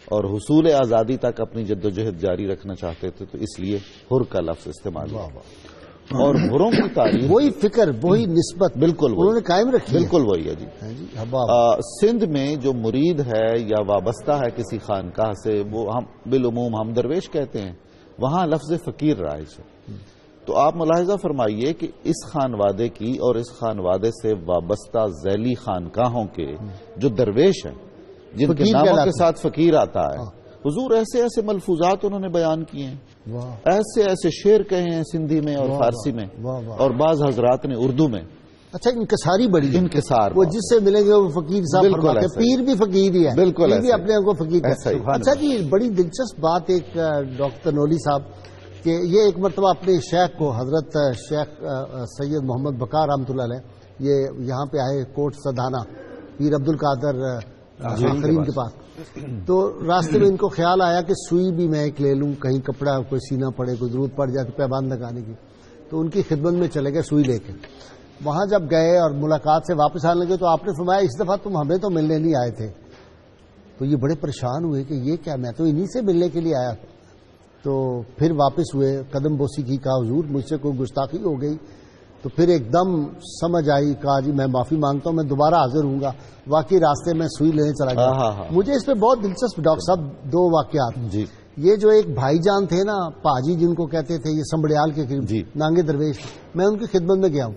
Speaker 3: اور حصول آزادی تک اپنی جدوجہد جاری رکھنا چاہتے تھے، تو اس لیے ہر کا لفظ استعمال ہوا. اور ہروں کی تاریخ
Speaker 1: وہی فکر، وہی نسبت
Speaker 3: بالکل
Speaker 1: انہوں نے قائم رکھی.
Speaker 3: بالکل وہی ہے جی. سندھ میں جو مرید ہے یا وابستہ ہے کسی خانقاہ سے، وہ ہم بالعموم ہم درویش کہتے ہیں، وہاں لفظ فقیر رائج ہے. تو آپ ملاحظہ فرمائیے کہ اس خانوادے کی اور اس خانوادے سے وابستہ ذیلی خانقاہوں کے جو درویش ہیں، جن کے ناموں کے ساتھ فقیر آتا ہے، حضور ایسے ایسے ملفوظات انہوں نے بیان کیے ہیں، ایسے ایسے شعر کہے ہیں سندھی میں اور فارسی میں، اور بعض حضرات نے اردو میں.
Speaker 1: اچھا انکساری بڑی ہے.
Speaker 3: انکسار
Speaker 1: وہ جس سے ملیں گے وہ فقیر صاحب فرماتے ہیں. پیر بھی فقیر ہی ہے.
Speaker 3: بالکل
Speaker 1: پیر بھی اپنے آپ کو فقیر
Speaker 3: ایسا ہی.
Speaker 1: اچھا جی بڑی دلچسپ بات ایک ڈاکٹر نولی صاحب کہ یہ ایک مرتبہ اپنے شیخ کو، حضرت شیخ سید محمد بکار رحمۃ اللہ علیہ، یہ یہاں پہ آئے کوٹ سدھانا پیر عبد القادر کریم کے پاس. تو راستے میں ان کو خیال آیا کہ سوئی بھی میں ایک لے لوں، کہیں کپڑا کوئی سینا پڑے، کوئی ضرورت پڑ جائے تو پیبند لگانے کی. تو ان کی خدمت میں چلے گئے سوئی لے کے. وہاں جب گئے اور ملاقات سے واپس آنے لگے تو آپ نے فرمایا اس دفعہ تم ہمیں تو ملنے نہیں آئے تھے. تو یہ بڑے پریشان ہوئے کہ یہ کیا، میں تو انہی سے ملنے کے لیے آیا. تو پھر واپس ہوئے، قدم بوسی کی، کہا حضور مجھ سے کوئی گستاخی ہو گئی. تو پھر ایک دم سمجھ آئی، کہا جی میں معافی مانگتا ہوں، میں دوبارہ حاضر ہوں گا. واقعی راستے میں سوئی لینے چلا گیا. مجھے اس پہ بہت دلچسپ ڈاکٹر صاحب 2 واقعات.
Speaker 3: جی.
Speaker 1: یہ جو ایک بھائی جان تھے نا پاجی جن کو کہتے تھے، یہ سمبڑیال کے قریب نانگے درویش، میں ان کی خدمت میں گیا ہوں.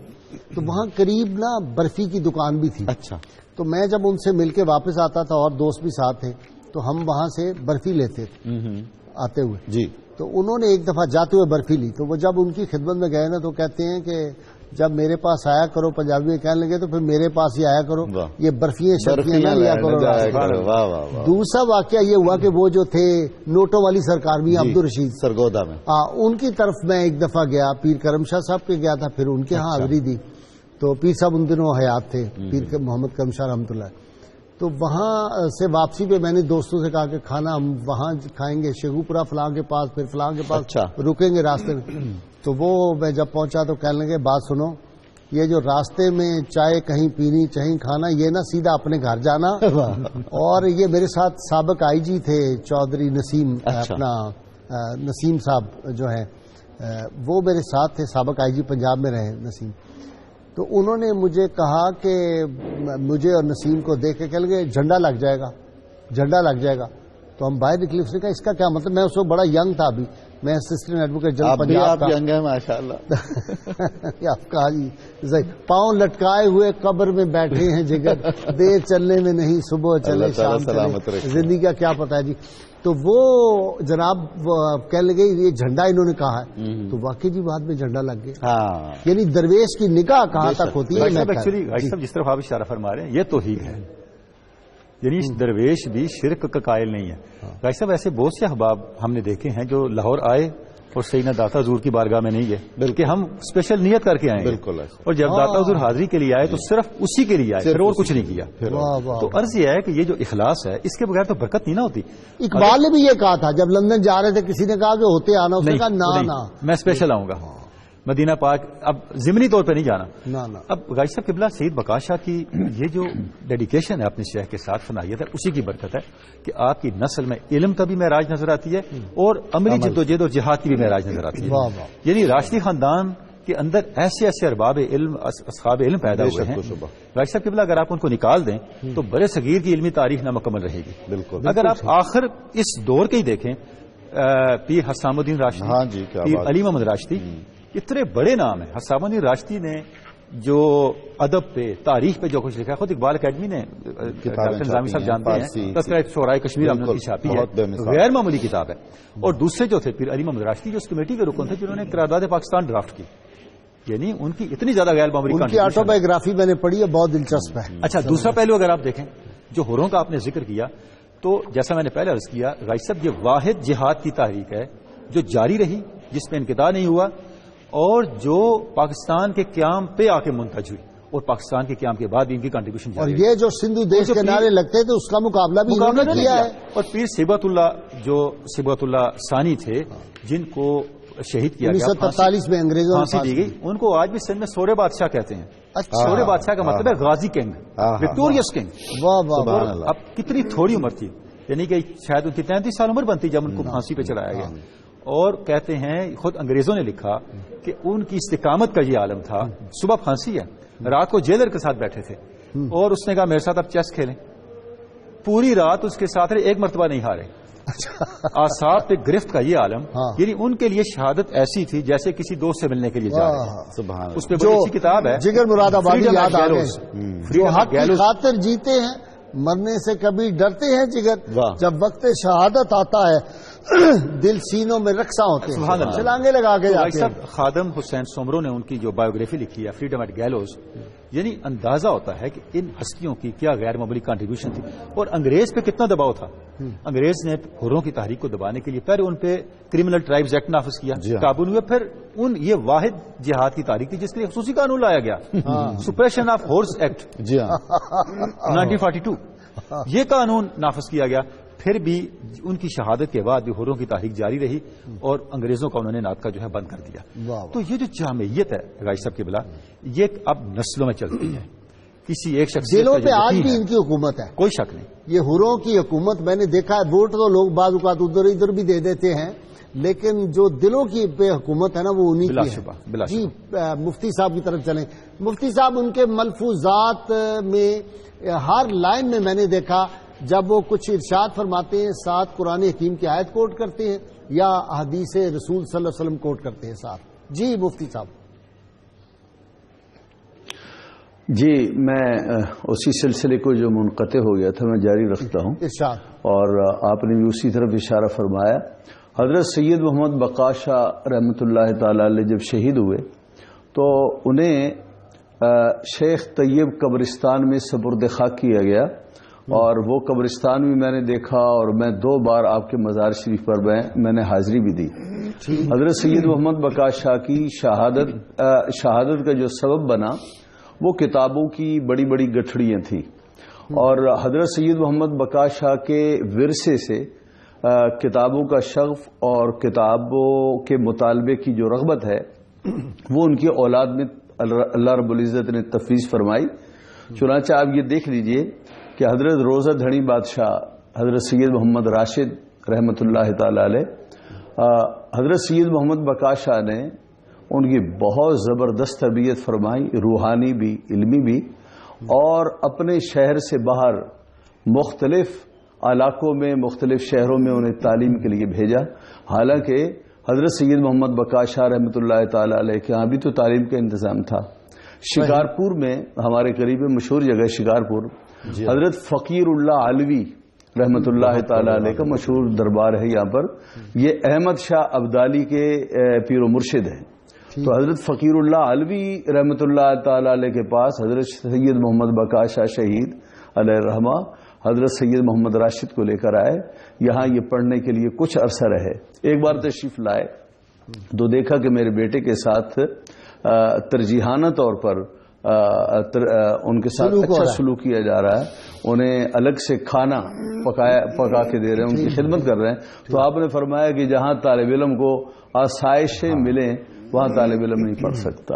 Speaker 1: تو وہاں قریب نا برفی کی دکان بھی تھی.
Speaker 3: اچھا.
Speaker 1: تو میں جب ان سے مل کے واپس آتا تھا اور دوست بھی ساتھ تھے تو ہم وہاں سے برفی لیتے تھے آتے ہوئے.
Speaker 3: جی.
Speaker 1: تو انہوں نے ایک دفعہ جاتے ہوئے برفی لی. تو وہ جب ان کی خدمت میں گئے نا تو کہتے ہیں کہ جب میرے پاس آیا کرو، پنجابی میں کہنے لگے، تو پھر میرے پاس ہی آیا کرو، یہ برفیاں شرفیاں نہ لیا کرو. دوسرا واقعہ یہ ہوا کہ وہ جو تھے نوٹوں والی سرکار بھی عبد الرشید
Speaker 3: سرگودا میں،
Speaker 1: ان کی طرف میں ایک دفعہ گیا، پیر کرم شاہ صاحب کے گیا تھا، پھر ان کے ہاں حاضری دی. تو پیر صاحب ان دنوں حیات تھے، پیر محمد کرم شاہ رحمۃ اللہ. تو وہاں سے واپسی پہ میں نے دوستوں سے کہا کہ کھانا ہم وہاں کھائیں گے، شیخوپورہ فلاں کے پاس، پھر فلاں کے پاس رکیں گے راستے میں. تو وہ میں جب پہنچا تو کہنے لگے بات سنو، یہ جو راستے میں چائے کہیں پینی چہیں کھانا، یہ نا سیدھا اپنے گھر جانا. اور یہ میرے ساتھ سابق آئی جی تھے چودھری نسیم، اپنا نسیم صاحب جو ہیں وہ میرے ساتھ تھے، سابق آئی جی پنجاب میں رہے نسیم، تو انہوں نے مجھے کہا کہ مجھے اور نسیم کو دیکھ کے کہہ لگے جھنڈا لگ جائے گا، جھنڈا لگ جائے گا. تو ہم باہر نکلے. اس نے کہا اس کا کیا مطلب؟ میں اس وقت بڑا ینگ تھا، ابھی میں اسسٹنٹ ایڈوکیٹ جنرل پنجاب کا.
Speaker 3: آپ ینگ ہیں ماشاءاللہ.
Speaker 1: آپ کہا جی پاؤں لٹکائے ہوئے قبر میں بیٹھے ہیں جگر، دیر چلنے میں نہیں صبح چلے شام چلے، زندگی کا کیا پتا ہے جی. تو وہ جناب کہنے لگے یہ جھنڈا انہوں نے کہا ہے، تو واقعی جی بعد میں جھنڈا لگ گیا. یعنی درویش کی نگاہ کہاں تک ہوتی ہے.
Speaker 4: ایکچولی صاحب جس طرف آپ اشارہ فرما رہے ہیں یہ توحید ہے، یعنی درویش بھی شرک کا قائل نہیں ہے. بھائی صاحب ایسے بہت سے احباب ہم نے دیکھے ہیں جو لاہور آئے اور سیدنا داتا حضور کی بارگاہ میں نہیں گئے، بلکہ ہم اسپیشل نیت کر کے آئے.
Speaker 3: بالکل.
Speaker 4: اور جب داتا حضور حاضری کے لیے آئے تو صرف اسی کے لیے آئے، پھر اور کچھ نہیں کیا. تو عرض یہ ہے کہ یہ جو اخلاص ہے اس کے بغیر تو برکت نہیں نہ ہوتی.
Speaker 1: اقبال نے بھی یہ کہا تھا جب لندن جا رہے تھے، کسی نے کہا کہ ہوتے آنا، اس نے کہا نا
Speaker 4: میں اسپیشل آؤں گا مدینہ پاک. اب ضمنی طور پہ نہیں جانا. اب غازی صاحب قبلہ سید بقا شاہ کی یہ جو ڈیڈیکیشن ہے اپنے شیخ کے ساتھ فنائیت ہے، اسی کی برکت ہے کہ آپ کی نسل میں علم کا بھی معراج نظر آتی ہے اور عملی جدوجہد اور جہاد کی بھی معراج نظر آتی ہے. یعنی راشدی خاندان کے اندر ایسے ایسے ارباب علم، اصحاب علم پیدا ہوئے ہیں. غازی صاحب قبلہ اگر آپ ان کو نکال دیں تو برے صغیر کی علمی تاریخ نامکمل رہے گی. بالکل. اگر آپ آخر اس دور کے ہی دیکھیں، پیر حسام الدین راشدی، پیر علی محمد راشدی، اتنے بڑے نام ہیں. حسام الدین راشدی نے جو ادب پہ، تاریخ پہ جو کچھ لکھا ہے، خود اقبال اکیڈمی نے ڈاکٹر نظامی صاحب جانتے ہیں، تذکرہ شعراء کشمیر ہم نے چھاپی ہے، غیر معمولی کتاب ہے. اور دوسرے جو تھے پیر علی محمد راشدی، جو اس کمیٹی کے رکن تھے جنہوں نے قرارداد پاکستان ڈرافٹ کی، یعنی ان کی اتنی زیادہ غیر معمولی
Speaker 1: ان کی آٹو بایوگرافی میں نے پڑھی ہے، بہت دلچسپ ہے.
Speaker 4: اچھا دوسرا پہلو اگر آپ دیکھیں جو ہوروں کا آپ نے ذکر کیا، تو جیسا میں نے پہلے عرض کیا غازی صاحب یہ واحد جہاد کی تحریک ہے جو جاری رہی، جس پہ انقطاع نہیں ہوا، اور جو پاکستان کے قیام پہ آ کے منتج ہوئی، اور پاکستان کے قیام کے بعد بھی ان کی کنٹریبیوشن
Speaker 1: اور یہ جو سندھو دیش کے نعرے لگتے تھے اس کا مقابلہ بھی انہوں نے کیا ہے.
Speaker 4: اور پیر صبغت اللہ جو صبغت اللہ ثانی تھے جن کو شہید کیا گیا
Speaker 1: 1943 میں انگریزوں نے
Speaker 4: پھانسی دی گئی، ان کو آج بھی سندھ میں سورے بادشاہ کہتے ہیں. سورے بادشاہ کا مطلب ہے غازی کنگ، وکٹوریس کنگ. اب کتنی تھوڑی عمر تھی، یعنی کہ شاید ان کی 33 سال عمر بنتی جب ان کو پھانسی پہ چڑھایا گیا. اور کہتے ہیں خود انگریزوں نے لکھا کہ ان کی استقامت کا یہ عالم تھا. صبح پھانسی ہے، رات کو جیلر کے ساتھ بیٹھے تھے اور اس نے کہا میرے ساتھ اب چیس کھیلیں. پوری رات اس کے ساتھ ایک مرتبہ نہیں ہارے. آساب پہ گرفت کا یہ عالم، یعنی ان کے لیے شہادت ایسی تھی جیسے کسی دوست سے ملنے کے لیے جا رہے ہیں. اس پہ بڑی اچھی کتاب ہے
Speaker 1: جگر مراد آبادی یاد آ گئے، جو حق کی خاطر جیتے ہیں مرنے سے کبھی ڈرتے ہیں جگر، جب وقت شہادت آتا ہے دل سینوں میں رقصاں ہوتے ہیں، چھلانگے لگا کے جاتے ہیں.
Speaker 4: خادم حسین سومرو نے ان کی جو بایوگرافی لکھی ہے فریڈم ایٹ گیلوز، یعنی اندازہ ہوتا ہے کہ ان ہستیوں کی کیا غیر معمولی کنٹریبیوشن تھی اور انگریز پہ کتنا دباؤ تھا. انگریز نے ہوروں کی تحریک کو دبانے کے لیے پہلے ان پہ کرمنل ٹرائبز ایکٹ نافذ کیا، قابو ہوئے، پھر یہ واحد جہاد کی تحریک تھی جس کے لیے خصوصی قانون لایا گیا، سپریشن آف ہورس ایکٹ 1942. یہ قانون نافذ کیا گیا. پھر بھی ان کی شہادت کے بعد بھی ہوروں کی تحریک جاری رہی اور انگریزوں کا انہوں نے ناطقہ جو ہے بند کر دیا. تو یہ جو جامعیت ہے غازی صاحب کے بلا، یہ اب نسلوں میں چلتی ہے. کسی ایک شخص
Speaker 1: دلوں پہ آج بھی ان کی حکومت ہے،
Speaker 4: کوئی شک نہیں. یہ
Speaker 1: ہوروں کی حکومت میں نے دیکھا ہے. ووٹ تو لوگ بعض اوقات ادھر ادھر بھی دے دیتے ہیں، لیکن جو دلوں کی پہ حکومت ہے نا وہ انہی کی ہے. جی مفتی صاحب کی طرف چلیں. مفتی صاحب ان کے ملفوظات میں ہر لائن میں نے دیکھا جب وہ کچھ ارشاد فرماتے ہیں ساتھ قرآن حکیم کی آیت کوٹ کرتے ہیں یا حدیث رسول صلی اللہ علیہ وسلم کوٹ کرتے ہیں ساتھ. جی مفتی صاحب.
Speaker 2: جی میں اسی سلسلے کو جو منقطع ہو گیا تھا میں جاری رکھتا ہوں
Speaker 1: ارشاد.
Speaker 2: اور آپ نے بھی اسی طرف اشارہ فرمایا. حضرت سید محمد بقا شاہ رحمۃ اللہ تعالی علیہ جب شہید ہوئے تو انہیں شیخ طیب قبرستان میں سپرد خاک کیا گیا، اور وہ قبرستان بھی میں نے دیکھا اور میں 2 بار آپ کے مزار شریف پر میں نے حاضری بھی دی. حضرت سید محمد بقا شاہ کی شہادت کا جو سبب بنا وہ کتابوں کی بڑی بڑی گٹھڑیاں تھیں، اور حضرت سید محمد بقا شاہ کے ورثے سے کتابوں کا شغف اور کتابوں کے مطالبے کی جو رغبت ہے وہ ان کی اولاد میں اللہ رب العزت نے تفویض فرمائی. چنانچہ آپ یہ دیکھ لیجئے کہ حضرت روزہ دھڑی بادشاہ حضرت سید محمد راشد رحمۃ اللہ تعالی علیہ حضرت سید محمد بقا شاہ نے ان کی بہت زبردست تربیت فرمائی، روحانی بھی علمی بھی، اور اپنے شہر سے باہر مختلف علاقوں میں مختلف شہروں میں انہیں تعلیم کے لیے بھیجا۔ حالانکہ حضرت سید محمد بقا شاہ رحمۃ اللہ تعالی علیہ کے ہاں بھی تو تعلیم کا انتظام تھا۔ شکارپور میں ہمارے قریب مشہور جگہ شکارپور، حضرت فقیر اللہ علوی رحمۃ اللہ تعالی علیہ کا مشہور دربار ہے یہاں پر، یہ احمد شاہ ابدالی کے پیر و مرشد ہیں۔ تو حضرت فقیر اللہ علوی رحمۃ اللہ تعالی علیہ کے پاس حضرت سید محمد بقا شاہ شہید علیہ الرحمہ حضرت سید محمد راشد کو لے کر آئے، یہاں یہ پڑھنے کے لیے کچھ عرصہ رہے۔ ایک بار تشریف لائے تو دیکھا کہ میرے بیٹے کے ساتھ ترجیحانہ طور پر ان کے ساتھ اچھا سلوک کیا جا رہا ہے، انہیں الگ سے کھانا پکا کے دے رہے ہیں، ان کی خدمت کر رہے ہیں۔ تو آپ نے فرمایا کہ جہاں طالب علم کو آسائشیں ملیں وہاں طالب علم نہیں پڑھ سکتا۔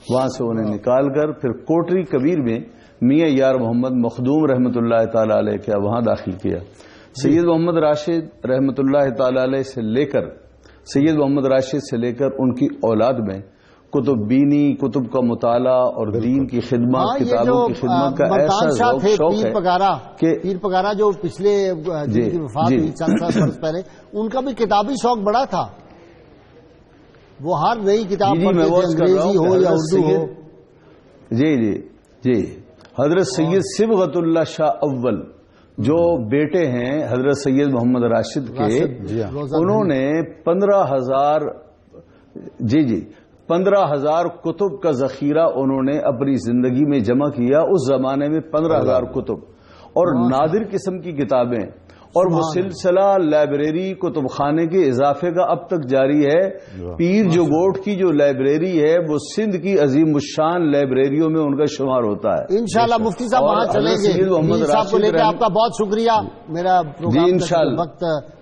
Speaker 2: وہاں سے انہیں نکال کر پھر کوٹری کبیر میں میاں یار محمد مخدوم رحمۃ اللہ تعالی علیہ کے وہاں داخل کیا۔ سید محمد راشد رحمۃ اللہ تعالی علیہ سے لے کر سید محمد راشد سے لے کر ان کی اولاد میں کتب بینی، کتب کا مطالعہ اور دین کی خدمت، کتابوں کی خدمت کا ایسا شوق ہے کہ
Speaker 1: پیر پگارا جو پچھلے جن کی وفات ہوئی چند برس پہلے، ان کا بھی کتابی شوق بڑا تھا، وہ ہر نئی کتاب پڑھتے تھے، انگریزی ہو یا اردو ہو۔
Speaker 2: جی جی جی حضرت سید صبغت اللہ شاہ اول جو بیٹے ہیں حضرت سید محمد راشد کے، انہوں نے 15,000 کتب کا ذخیرہ انہوں نے اپنی زندگی میں جمع کیا۔ اس زمانے میں 15,000 کتب اور نادر قسم کی کتابیں، اور وہ سلسلہ لائبریری کتب خانے کے اضافے کا اب تک جاری ہے۔ پیر جو گوٹ کی جو لائبریری ہے وہ سندھ کی عظیم الشان لائبریریوں میں ان کا شمار ہوتا ہے۔
Speaker 1: انشاءاللہ مفتی صاحب وہاں چلیں گے، مفتی صاحب کو لے کے آپ کا بہت شکریہ۔ میرا پروگرام کا وقت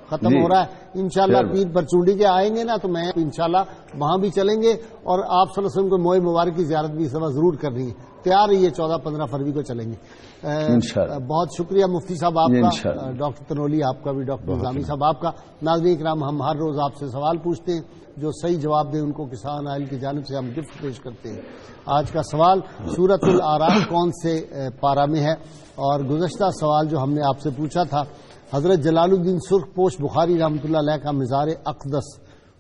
Speaker 1: ختم ہو رہا ہے، انشاءاللہ پیر پرچونڈی کے آئیں گے نا تو میں انشاءاللہ وہاں بھی چلیں گے، اور آپ صلی اللہ علیہ وسلم کو موئے مبارک کی زیارت بھی اس دفعہ ضرور کرنی ہے۔ تیار رہیے، 14-15 فروری کو چلیں گے۔ بہت شکریہ مفتی صاحب آپ کا، ڈاکٹر تنولی آپ کا بھی، ڈاکٹر نظامی صاحب آپ کا۔ ناظرین کرام، ہم ہر روز آپ سے سوال پوچھتے ہیں، جو صحیح جواب دیں ان کو کسان آئل کی جانب سے ہم گفٹ پیش کرتے ہیں۔ آج کا سوال سورۃ الاعراف کون سے پارہ میں ہے؟ اور گزشتہ سوال جو ہم نے آپ سے پوچھا تھا، حضرت جلال الدین سرخ پوش بخاری رحمۃ اللہ علیہ کا مزار اقدس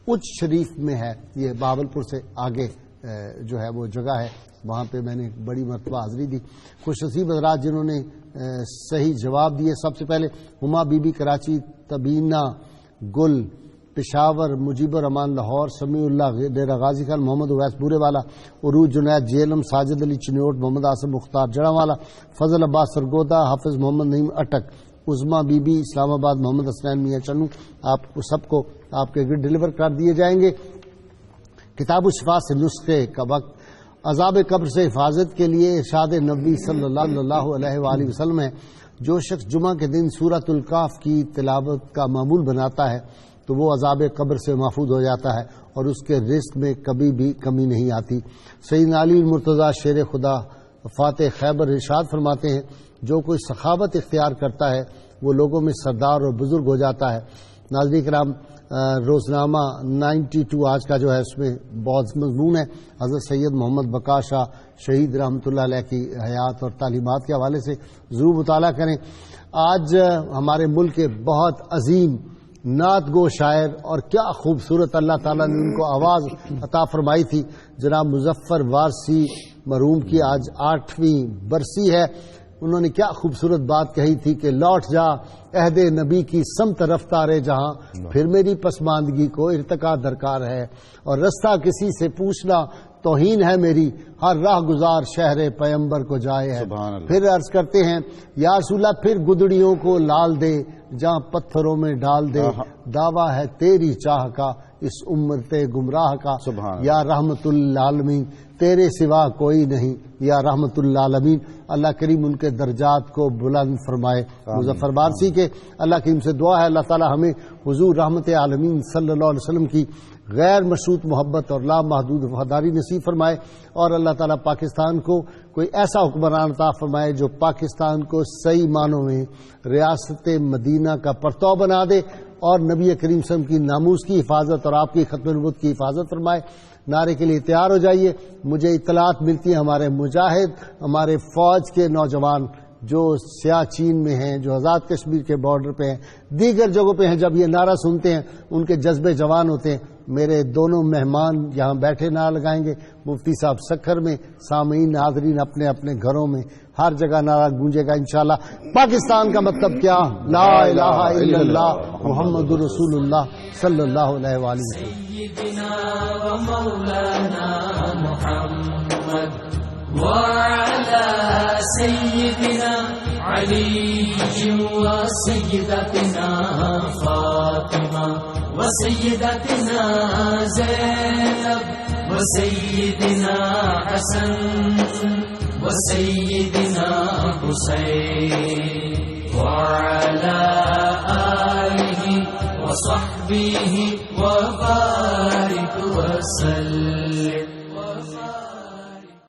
Speaker 1: اچ شریف میں ہے، یہ بہاولپور سے آگے جو ہے وہ جگہ ہے، وہاں پہ میں نے بڑی مرتبہ حاضری دی۔ خوش نصیب حضرات جنہوں نے صحیح جواب دیے، سب سے پہلے ہما بی بی کراچی، تبینہ گل پشاور، مجیب الرحمان لاہور، سمیع اللہ ڈیرہ غازی خان، محمد اویس بورے والا، عروج جنید جیلم، ساجد علی چنیوٹ، محمد آصف مختار جڑا والا، فضل عباس سرگودا، حافظ محمد نعیم اٹک، عظما بی بی اسلام آباد، محمد حسنین میاں چنو، آپ کو سب کو آپ کے گفٹ ڈلیور کر دیے جائیں گے۔ کتاب الشفا سے نسخے کا وقت، عذاب قبر سے حفاظت کے لیے ارشاد نبوی صلی اللہ علیہ وآلہ وسلم ہے، جو شخص جمعہ کے دن سورۃ الکہف کی تلاوت کا معمول بناتا ہے تو وہ عذاب قبر سے محفوظ ہو جاتا ہے اور اس کے رزق میں کبھی بھی کمی نہیں آتی۔ سیدنا علی المرتضیٰ شیر خدا فاتح خیبر ارشاد فرماتے ہیں، جو کوئی سخاوت اختیار کرتا ہے وہ لوگوں میں سردار اور بزرگ ہو جاتا ہے۔ ناظرین کرام، روزنامہ 92 آج کا جو ہے اس میں بہت مضمون ہے، حضرت سید محمد بقا شاہ شہید رحمۃ اللہ علیہ کی حیات اور تعلیمات کے حوالے سے ضرور مطالعہ کریں۔ آج ہمارے ملک کے بہت عظیم نعت گو شاعر، اور کیا خوبصورت اللہ تعالیٰ نے ان کو آواز عطا فرمائی تھی، جناب مظفر وارسی مرحوم کی آج 8ویں برسی ہے۔ انہوں نے کیا خوبصورت بات کہی تھی کہ لوٹ جا عہد نبی کی سمت رفتار جہاں، پھر میری پسماندگی کو ارتقا درکار ہے، اور رستہ کسی سے پوچھنا توہین ہے میری، ہر راہ گزار شہر پیمبر کو جائے ہے۔ پھر عرض کرتے ہیں یا رسول اللہ، پھر گدڑیوں کو لال دے جہاں پتھروں میں ڈال دے، دعویٰ ہے تیری چاہ کا اس امت گمراہ کا، یا رحمت للعالمین تیرے سوا کوئی نہیں، یا رحمت للعالمین۔ اللہ کریم ان کے درجات کو بلند فرمائے۔ مظفر وارسی کے اللہ کریم سے دعا ہے اللہ تعالی ہمیں حضور رحمت عالمین صلی اللہ علیہ وسلم کی غیر مشروط محبت اور لامحدود وفاداری نصیب فرمائے، اور اللہ تعالیٰ پاکستان کو کوئی ایسا حکمران عطا فرمائے جو پاکستان کو صحیح معنوں میں ریاست مدینہ کا پرتو بنا دے، اور نبی کریم صلی اللہ علیہ وسلم کی ناموس کی حفاظت اور آپ کی ختم نبوت کی حفاظت فرمائے۔ نعرے کے لیے تیار ہو جائیے۔ مجھے اطلاعات ملتی ہیں ہمارے مجاہد، ہمارے فوج کے نوجوان جو سیاچین میں ہیں، جو آزاد کشمیر کے بارڈر پہ ہیں، دیگر جگہوں پہ ہیں، جب یہ نعرہ سنتے ہیں ان کے جذبے جوان ہوتے ہیں۔ میرے دونوں مہمان یہاں بیٹھے نعرہ لگائیں گے، مفتی صاحب سکھر میں، سامعین ناظرین اپنے اپنے گھروں میں، ہر جگہ نعرہ گونجے گا انشاءاللہ۔ پاکستان کا مطلب کیا؟ لا الہ الا اللہ محمد رسول اللہ صلی اللہ علیہ وآلہ وسلم۔
Speaker 5: سيدنا ومولانا محمد وعلى سيدنا علي وسيدتنا فاطمة وسيدتنا زينب وسيدنا حسن وسيدنا حسين وعلى آله وصحبه وبارك وسلم